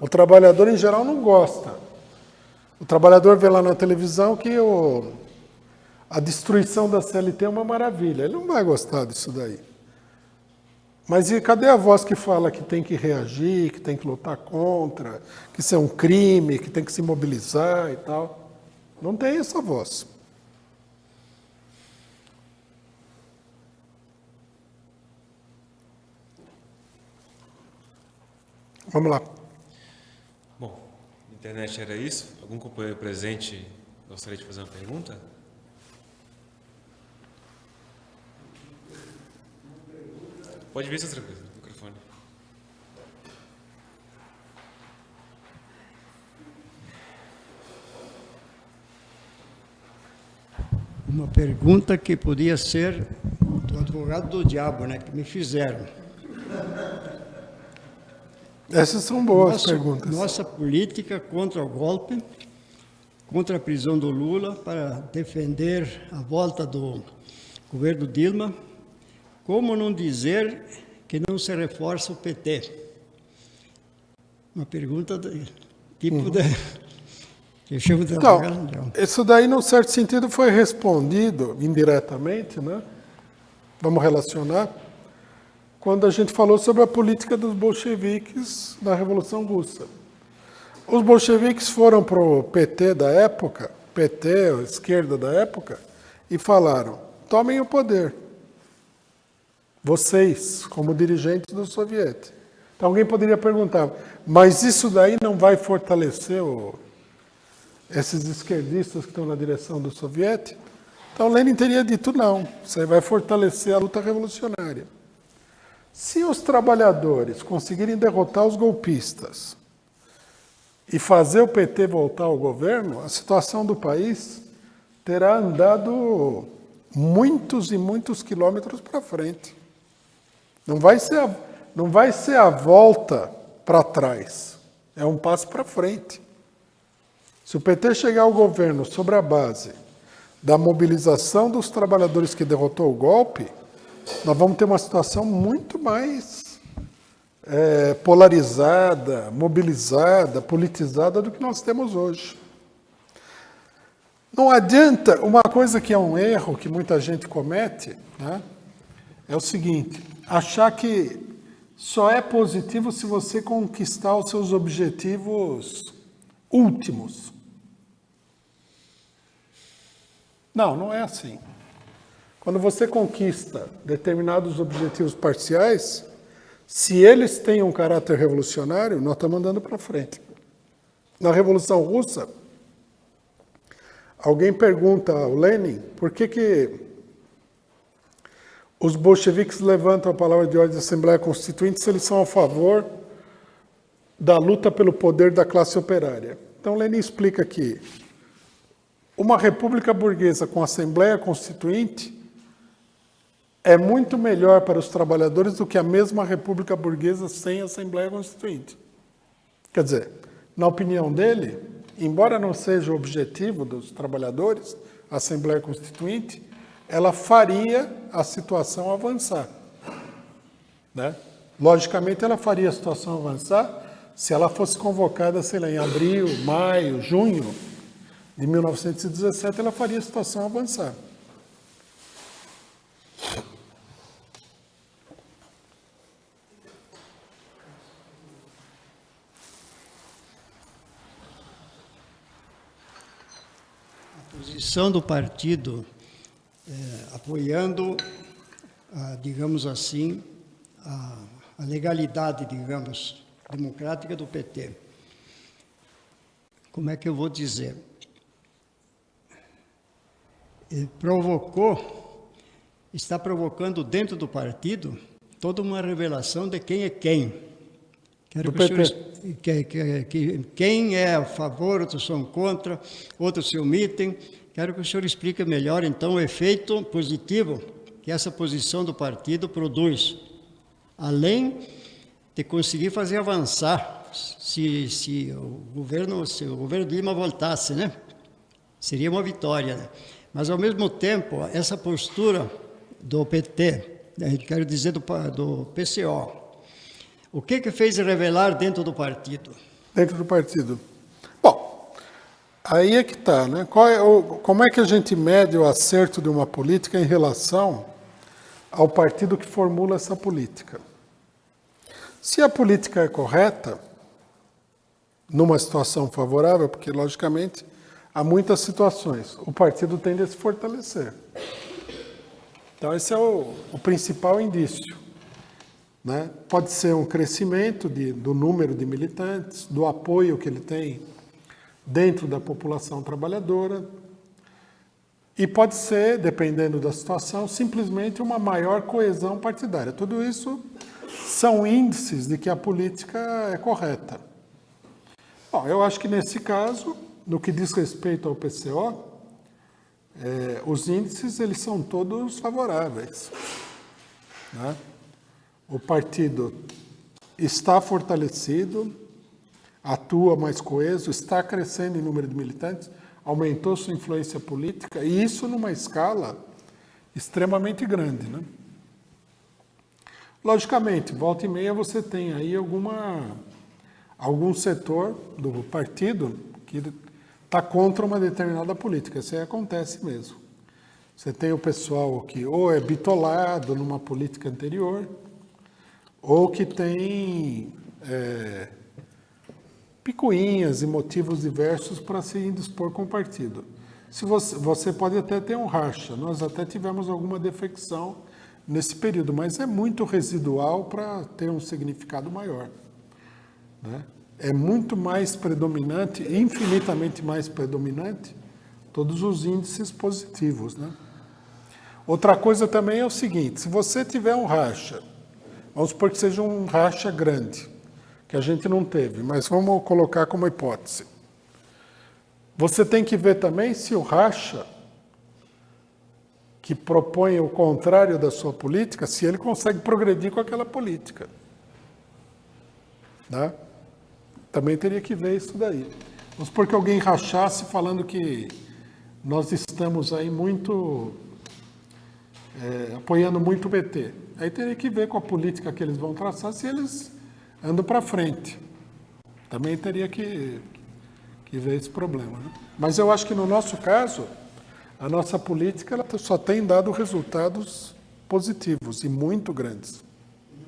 O trabalhador, em geral, não gosta. O trabalhador vê lá na televisão que a destruição da CLT é uma maravilha. Ele não vai gostar disso daí. Mas e cadê a voz que fala que tem que reagir, que tem que lutar contra, que isso é um crime, que tem que se mobilizar e tal? Não tem essa voz. Vamos lá. Bom, a internet era isso. Algum companheiro presente gostaria de fazer uma pergunta? Pode vir, seu tranquilo, microfone. Uma pergunta que podia ser do advogado do diabo, né? Que me fizeram. Essas são boas perguntas. Nossa política contra o golpe, contra a prisão do Lula, para defender a volta do governo Dilma. Como não dizer que não se reforça o PT? Uma pergunta tipo de... Eu chamo de Então, advogado. isso daí, num certo sentido, foi respondido indiretamente, né? Vamos relacionar, quando a gente falou sobre a política dos bolcheviques na Revolução Russa. Os bolcheviques foram para o PT da época, PT, a esquerda da época, e falaram: tomem o poder. Vocês, como dirigentes do soviético. Então alguém poderia perguntar, mas isso daí não vai fortalecer esses esquerdistas que estão na direção do soviético? Então Lenin teria dito não, isso aí vai fortalecer a luta revolucionária. Se os trabalhadores conseguirem derrotar os golpistas e fazer o PT voltar ao governo, a situação do país terá andado muitos e muitos quilômetros para frente. Não vai ser a volta para trás, é um passo para frente. Se o PT chegar ao governo sobre a base da mobilização dos trabalhadores que derrotou o golpe, nós vamos ter uma situação muito mais polarizada, mobilizada, politizada do que nós temos hoje. Não adianta, uma coisa que é um erro que muita gente comete, né, é o seguinte: achar que só é positivo se você conquistar os seus objetivos últimos. Não, não é assim. Quando você conquista determinados objetivos parciais, se eles têm um caráter revolucionário, nós estamos andando para frente. Na Revolução Russa, alguém pergunta ao Lenin por que os bolcheviques levantam a palavra de ordem da Assembleia Constituinte se eles são a favor da luta pelo poder da classe operária. Então Lenin explica que uma república burguesa com Assembleia Constituinte é muito melhor para os trabalhadores do que a mesma república burguesa sem Assembleia Constituinte. Quer dizer, na opinião dele, embora não seja o objetivo dos trabalhadores, a Assembleia Constituinte, ela faria a situação avançar. Né? Logicamente, ela faria a situação avançar se ela fosse convocada, sei lá, em abril, maio, junho de 1917, ela faria a situação avançar. A posição do partido apoiando, digamos assim, a legalidade, digamos, democrática do PT. Como é que eu vou dizer? Ele está provocando dentro do partido toda uma revelação de quem é quem. Quero que o senhor, quem é a favor, outros são contra, outros se omitem. Quero que o senhor explique melhor, então, o efeito positivo que essa posição do partido produz, além de conseguir fazer avançar, se o governo Dilma voltasse, né? Seria uma vitória, né? Mas, ao mesmo tempo, essa postura do PT, quero dizer do PCO, o que fez revelar dentro do partido? Dentro do partido. Bom, aí é que está, né? Como é que a gente mede o acerto de uma política em relação ao partido que formula essa política? Se a política é correta, numa situação favorável, porque, logicamente, há muitas situações, o partido tende a se fortalecer. Então, esse é o principal indício. Né? Pode ser um crescimento do número de militantes, do apoio que ele tem dentro da população trabalhadora, e pode ser, dependendo da situação, simplesmente uma maior coesão partidária. Tudo isso são índices de que a política é correta. Bom, eu acho que nesse caso, no que diz respeito ao PCO, os índices eles são todos favoráveis. Né? O partido está fortalecido, atua mais coeso, está crescendo em número de militantes, aumentou sua influência política, e isso numa escala extremamente grande. Né? Logicamente, volta e meia você tem aí algum setor do partido que está contra uma determinada política. Isso aí acontece mesmo. Você tem o pessoal que ou é bitolado numa política anterior, ou que tem picuinhas e motivos diversos para se indispor com o partido. Se você pode até ter um racha, nós até tivemos alguma defecção nesse período, mas é muito residual para ter um significado maior, né? É muito mais predominante, infinitamente mais predominante, todos os índices positivos, né? Outra coisa também é o seguinte, se você tiver um racha, vamos supor que seja um racha grande, que a gente não teve, mas vamos colocar como hipótese. Você tem que ver também se o racha, que propõe o contrário da sua política, se ele consegue progredir com aquela política, né? Também teria que ver isso daí. Vamos supor que alguém rachasse falando que nós estamos aí muito, apoiando muito o PT. Aí teria que ver com a política que eles vão traçar, se eles andam para frente. Também teria que ver esse problema, né? Mas eu acho que no nosso caso, a nossa política ela só tem dado resultados positivos e muito grandes.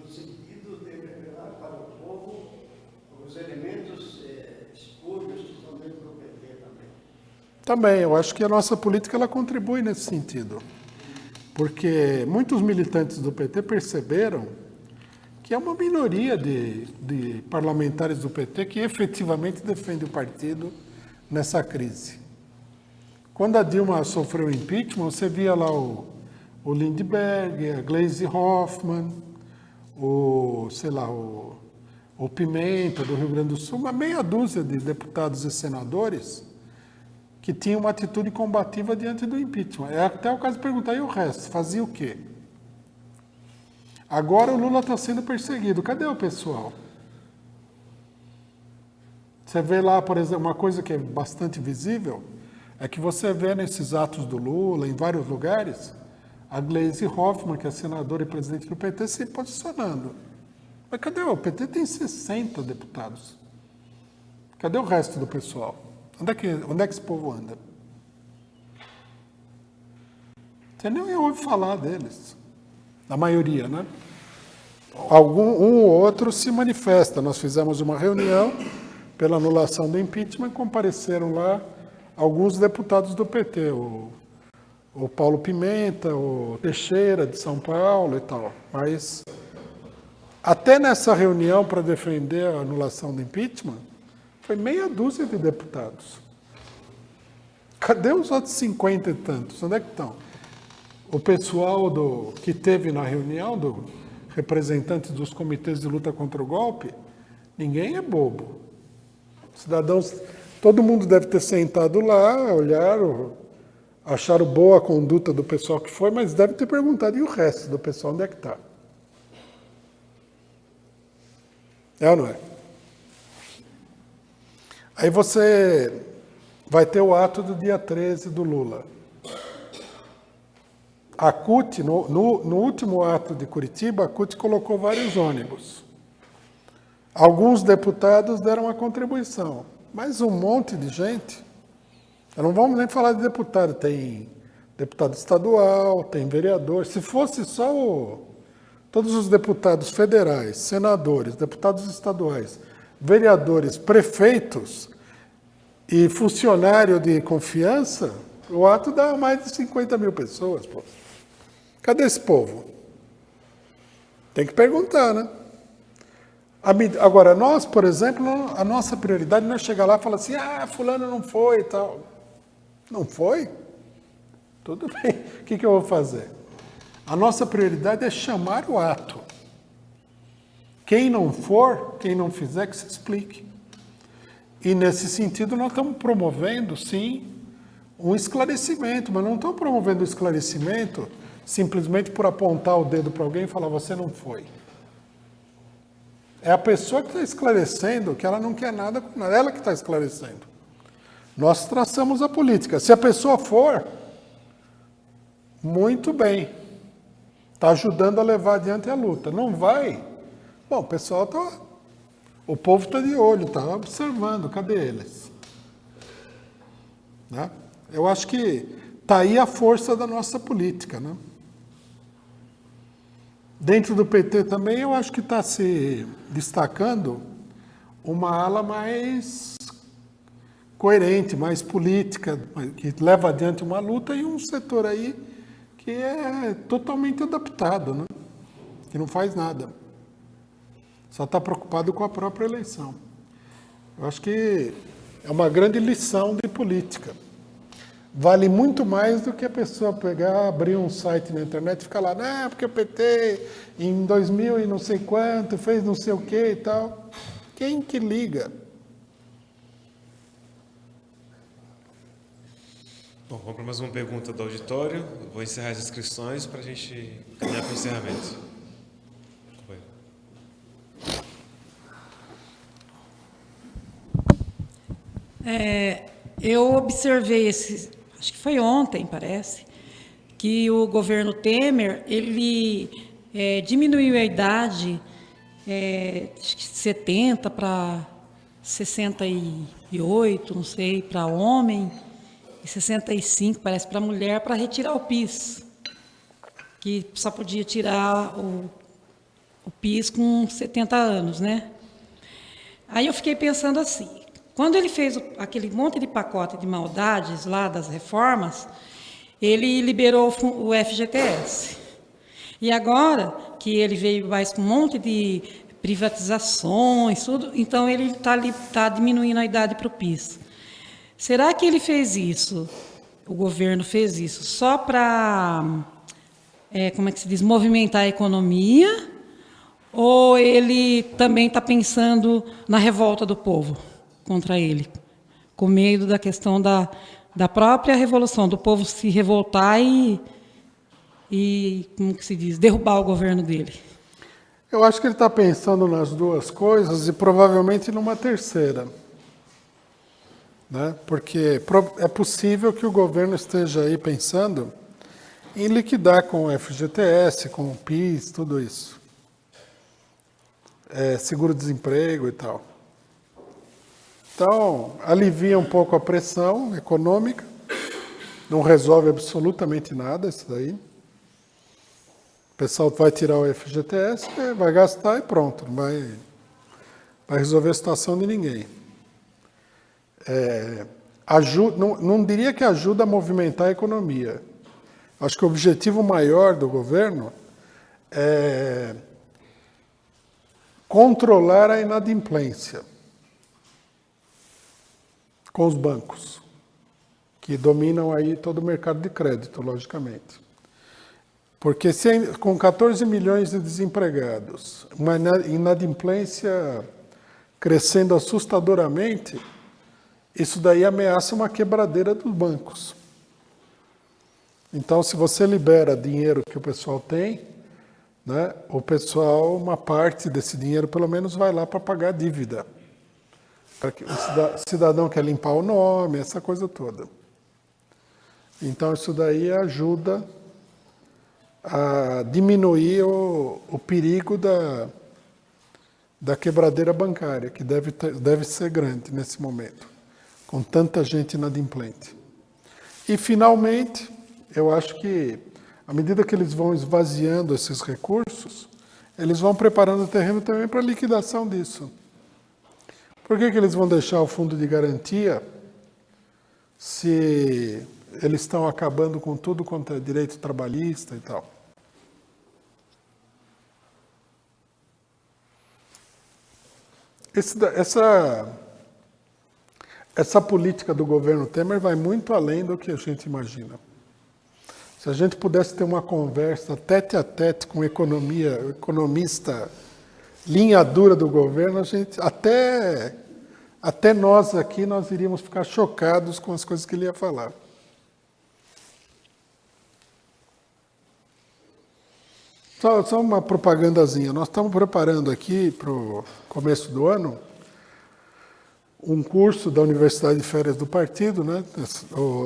No sentido de revelar para o povo os elementos espúrios que estão dentro do PT também. Também, eu acho que a nossa política ela contribui nesse sentido. Porque muitos militantes do PT perceberam que é uma minoria de parlamentares do PT que efetivamente defende o partido nessa crise. Quando a Dilma sofreu impeachment, você via lá o Lindbergh, a Gleisi Hoffmann, o Pimenta do Rio Grande do Sul, uma meia dúzia de deputados e senadores que tinham uma atitude combativa diante do impeachment. É até o caso de perguntar, e o resto? Fazia o quê? Agora o Lula está sendo perseguido. Cadê o pessoal? Você vê lá, por exemplo, uma coisa que é bastante visível, é que você vê nesses atos do Lula, em vários lugares, a Gleisi Hoffmann, que é senadora e presidente do PT, se posicionando. Mas cadê o PT? Tem 60 deputados. Cadê o resto do pessoal? Onde é que esse povo anda? Você nem ouve falar deles. A maioria, né? Um ou outro se manifesta. Nós fizemos uma reunião pela anulação do impeachment e compareceram lá alguns deputados do PT, o Paulo Pimenta, o Teixeira de São Paulo e tal. Mas até nessa reunião para defender a anulação do impeachment, foi meia dúzia de deputados. Cadê os outros 50 e tantos? Onde é que estão? O pessoal que teve na reunião, representantes dos comitês de luta contra o golpe, ninguém é bobo. Cidadãos, todo mundo deve ter sentado lá, olharam, acharam boa a conduta do pessoal que foi, mas deve ter perguntado, e o resto do pessoal, onde é que está? É ou não é? Aí você vai ter o ato do dia 13 do Lula. A CUT, no último ato de Curitiba, a CUT colocou vários ônibus. Alguns deputados deram uma contribuição, mas um monte de gente, não vamos nem falar de deputado, tem deputado estadual, tem vereador. Se fosse só todos os deputados federais, senadores, deputados estaduais, vereadores, prefeitos e funcionário de confiança, o ato dá mais de 50 mil pessoas, pô. Cadê esse povo? Tem que perguntar, né? Agora, nós, por exemplo, a nossa prioridade não é chegar lá e falar assim, fulano não foi e tal. Não foi? Tudo bem. O que eu vou fazer? A nossa prioridade é chamar o ato. Quem não for, quem não fizer, que se explique. E, nesse sentido, nós estamos promovendo, sim, um esclarecimento, mas não estamos promovendo o esclarecimento simplesmente por apontar o dedo para alguém e falar, você não foi. É a pessoa que está esclarecendo que ela não quer nada com nada, ela que está esclarecendo. Nós traçamos a política. Se a pessoa for, muito bem, está ajudando a levar adiante a luta. Não vai? Bom, o pessoal está... O povo está de olho, está observando, cadê eles? Né? Eu acho que está aí a força da nossa política, né? Dentro do PT também, eu acho que está se destacando uma ala mais coerente, mais política, que leva adiante uma luta, e um setor aí que é totalmente adaptado, né? Que não faz nada. Só está preocupado com a própria eleição. Eu acho que é uma grande lição de política. Vale muito mais do que a pessoa pegar, abrir um site na internet e ficar lá, não, porque o PT em 2000 e não sei quanto, fez não sei o que e tal. Quem que liga? Bom, vamos para mais uma pergunta do auditório. Vou encerrar as inscrições para a gente caminhar para o encerramento. Eu observei acho que foi ontem, parece, que o governo Temer, ele diminuiu a idade, acho que 70 para 68, não sei, para homem, e 65, parece, para mulher, para retirar o PIS, que só podia tirar o PIS com 70 anos, né? Aí eu fiquei pensando assim, quando ele fez aquele monte de pacote de maldades lá das reformas, ele liberou o FGTS. E agora que ele veio mais com um monte de privatizações, tudo, então ele está diminuindo a idade para o PIS. Será que ele fez isso, o governo fez isso, só para, como é que se diz, movimentar a economia? Ou ele também está pensando na revolta do povo contra ele, com medo da questão da própria revolução, do povo se revoltar e, como que se diz, derrubar o governo dele? Eu acho que ele está pensando nas duas coisas e provavelmente numa terceira. Né? Porque é possível que o governo esteja aí pensando em liquidar com o FGTS, com o PIS, tudo isso. Seguro-desemprego e tal. Então, alivia um pouco a pressão econômica, não resolve absolutamente nada isso daí. O pessoal vai tirar o FGTS, vai gastar e pronto, não vai resolver a situação de ninguém. Não diria que ajuda a movimentar a economia. Acho que o objetivo maior do governo é controlar a inadimplência com os bancos, que dominam aí todo o mercado de crédito, logicamente. Porque com 14 milhões de desempregados, uma inadimplência crescendo assustadoramente, isso daí ameaça uma quebradeira dos bancos. Então, se você libera dinheiro que o pessoal tem, né, o pessoal, uma parte desse dinheiro, pelo menos, vai lá para pagar a dívida. Para que o cidadão quer limpar o nome, essa coisa toda. Então, isso daí ajuda a diminuir o perigo da quebradeira bancária, que deve ser grande nesse momento, com tanta gente inadimplente. E, finalmente, eu acho que, à medida que eles vão esvaziando esses recursos, eles vão preparando o terreno também para a liquidação disso. Por que eles vão deixar o fundo de garantia se eles estão acabando com tudo quanto é direito trabalhista e tal? Essa política do governo Temer vai muito além do que a gente imagina. Se a gente pudesse ter uma conversa tete a tete com o economista linha dura do governo, a gente, até nós aqui, nós iríamos ficar chocados com as coisas que ele ia falar. Só uma propagandazinha. Nós estamos preparando aqui, para o começo do ano, um curso da Universidade de Férias do Partido, né?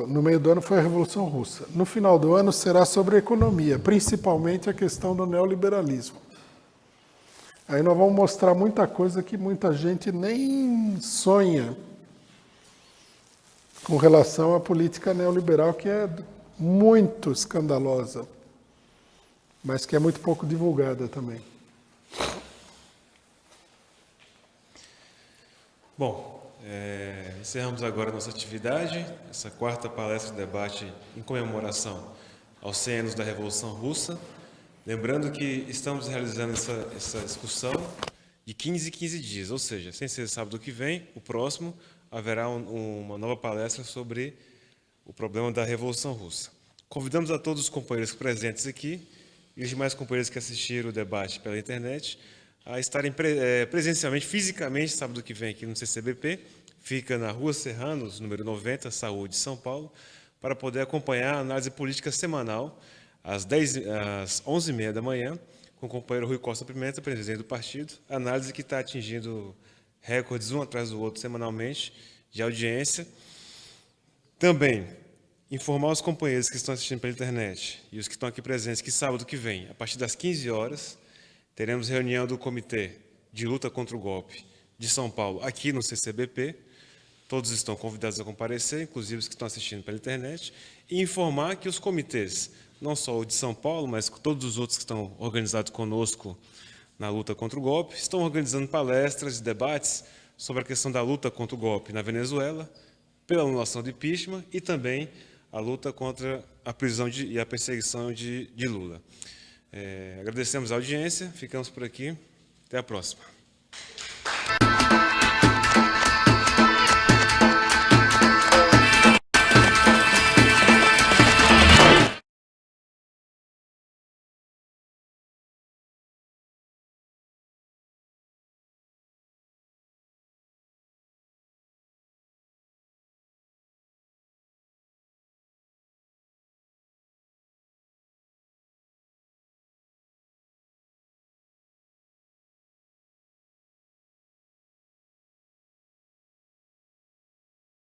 No meio do ano foi a Revolução Russa. No final do ano será sobre economia, principalmente a questão do neoliberalismo. Aí nós vamos mostrar muita coisa que muita gente nem sonha com relação à política neoliberal, que é muito escandalosa, mas que é muito pouco divulgada também. Bom, Encerramos agora a nossa atividade, essa quarta palestra e debate em comemoração aos 100 anos da Revolução Russa. Lembrando que estamos realizando essa discussão de 15 em 15 dias, ou seja, sem ser sábado que vem, o próximo, haverá uma nova palestra sobre o problema da Revolução Russa. Convidamos a todos os companheiros presentes aqui e os demais companheiros que assistiram o debate pela internet a estarem presencialmente, fisicamente, sábado que vem aqui no CCBP, fica na Rua Serranos, número 90, Saúde, São Paulo, para poder acompanhar a análise política semanal às 11h30 da manhã, com o companheiro Rui Costa Pimenta, presidente do partido, análise que está atingindo recordes um atrás do outro semanalmente de audiência. Também informar os companheiros que estão assistindo pela internet e os que estão aqui presentes que sábado que vem, a partir das 15 horas, teremos reunião do Comitê de Luta contra o Golpe de São Paulo aqui no CCBP. Todos estão convidados a comparecer, inclusive os que estão assistindo pela internet, e informar que os comitês, não só o de São Paulo, mas todos os outros que estão organizados conosco na luta contra o golpe, estão organizando palestras e debates sobre a questão da luta contra o golpe na Venezuela, pela anulação de impeachment e também a luta contra a prisão e a perseguição de Lula. Agradecemos a audiência, ficamos por aqui, até a próxima.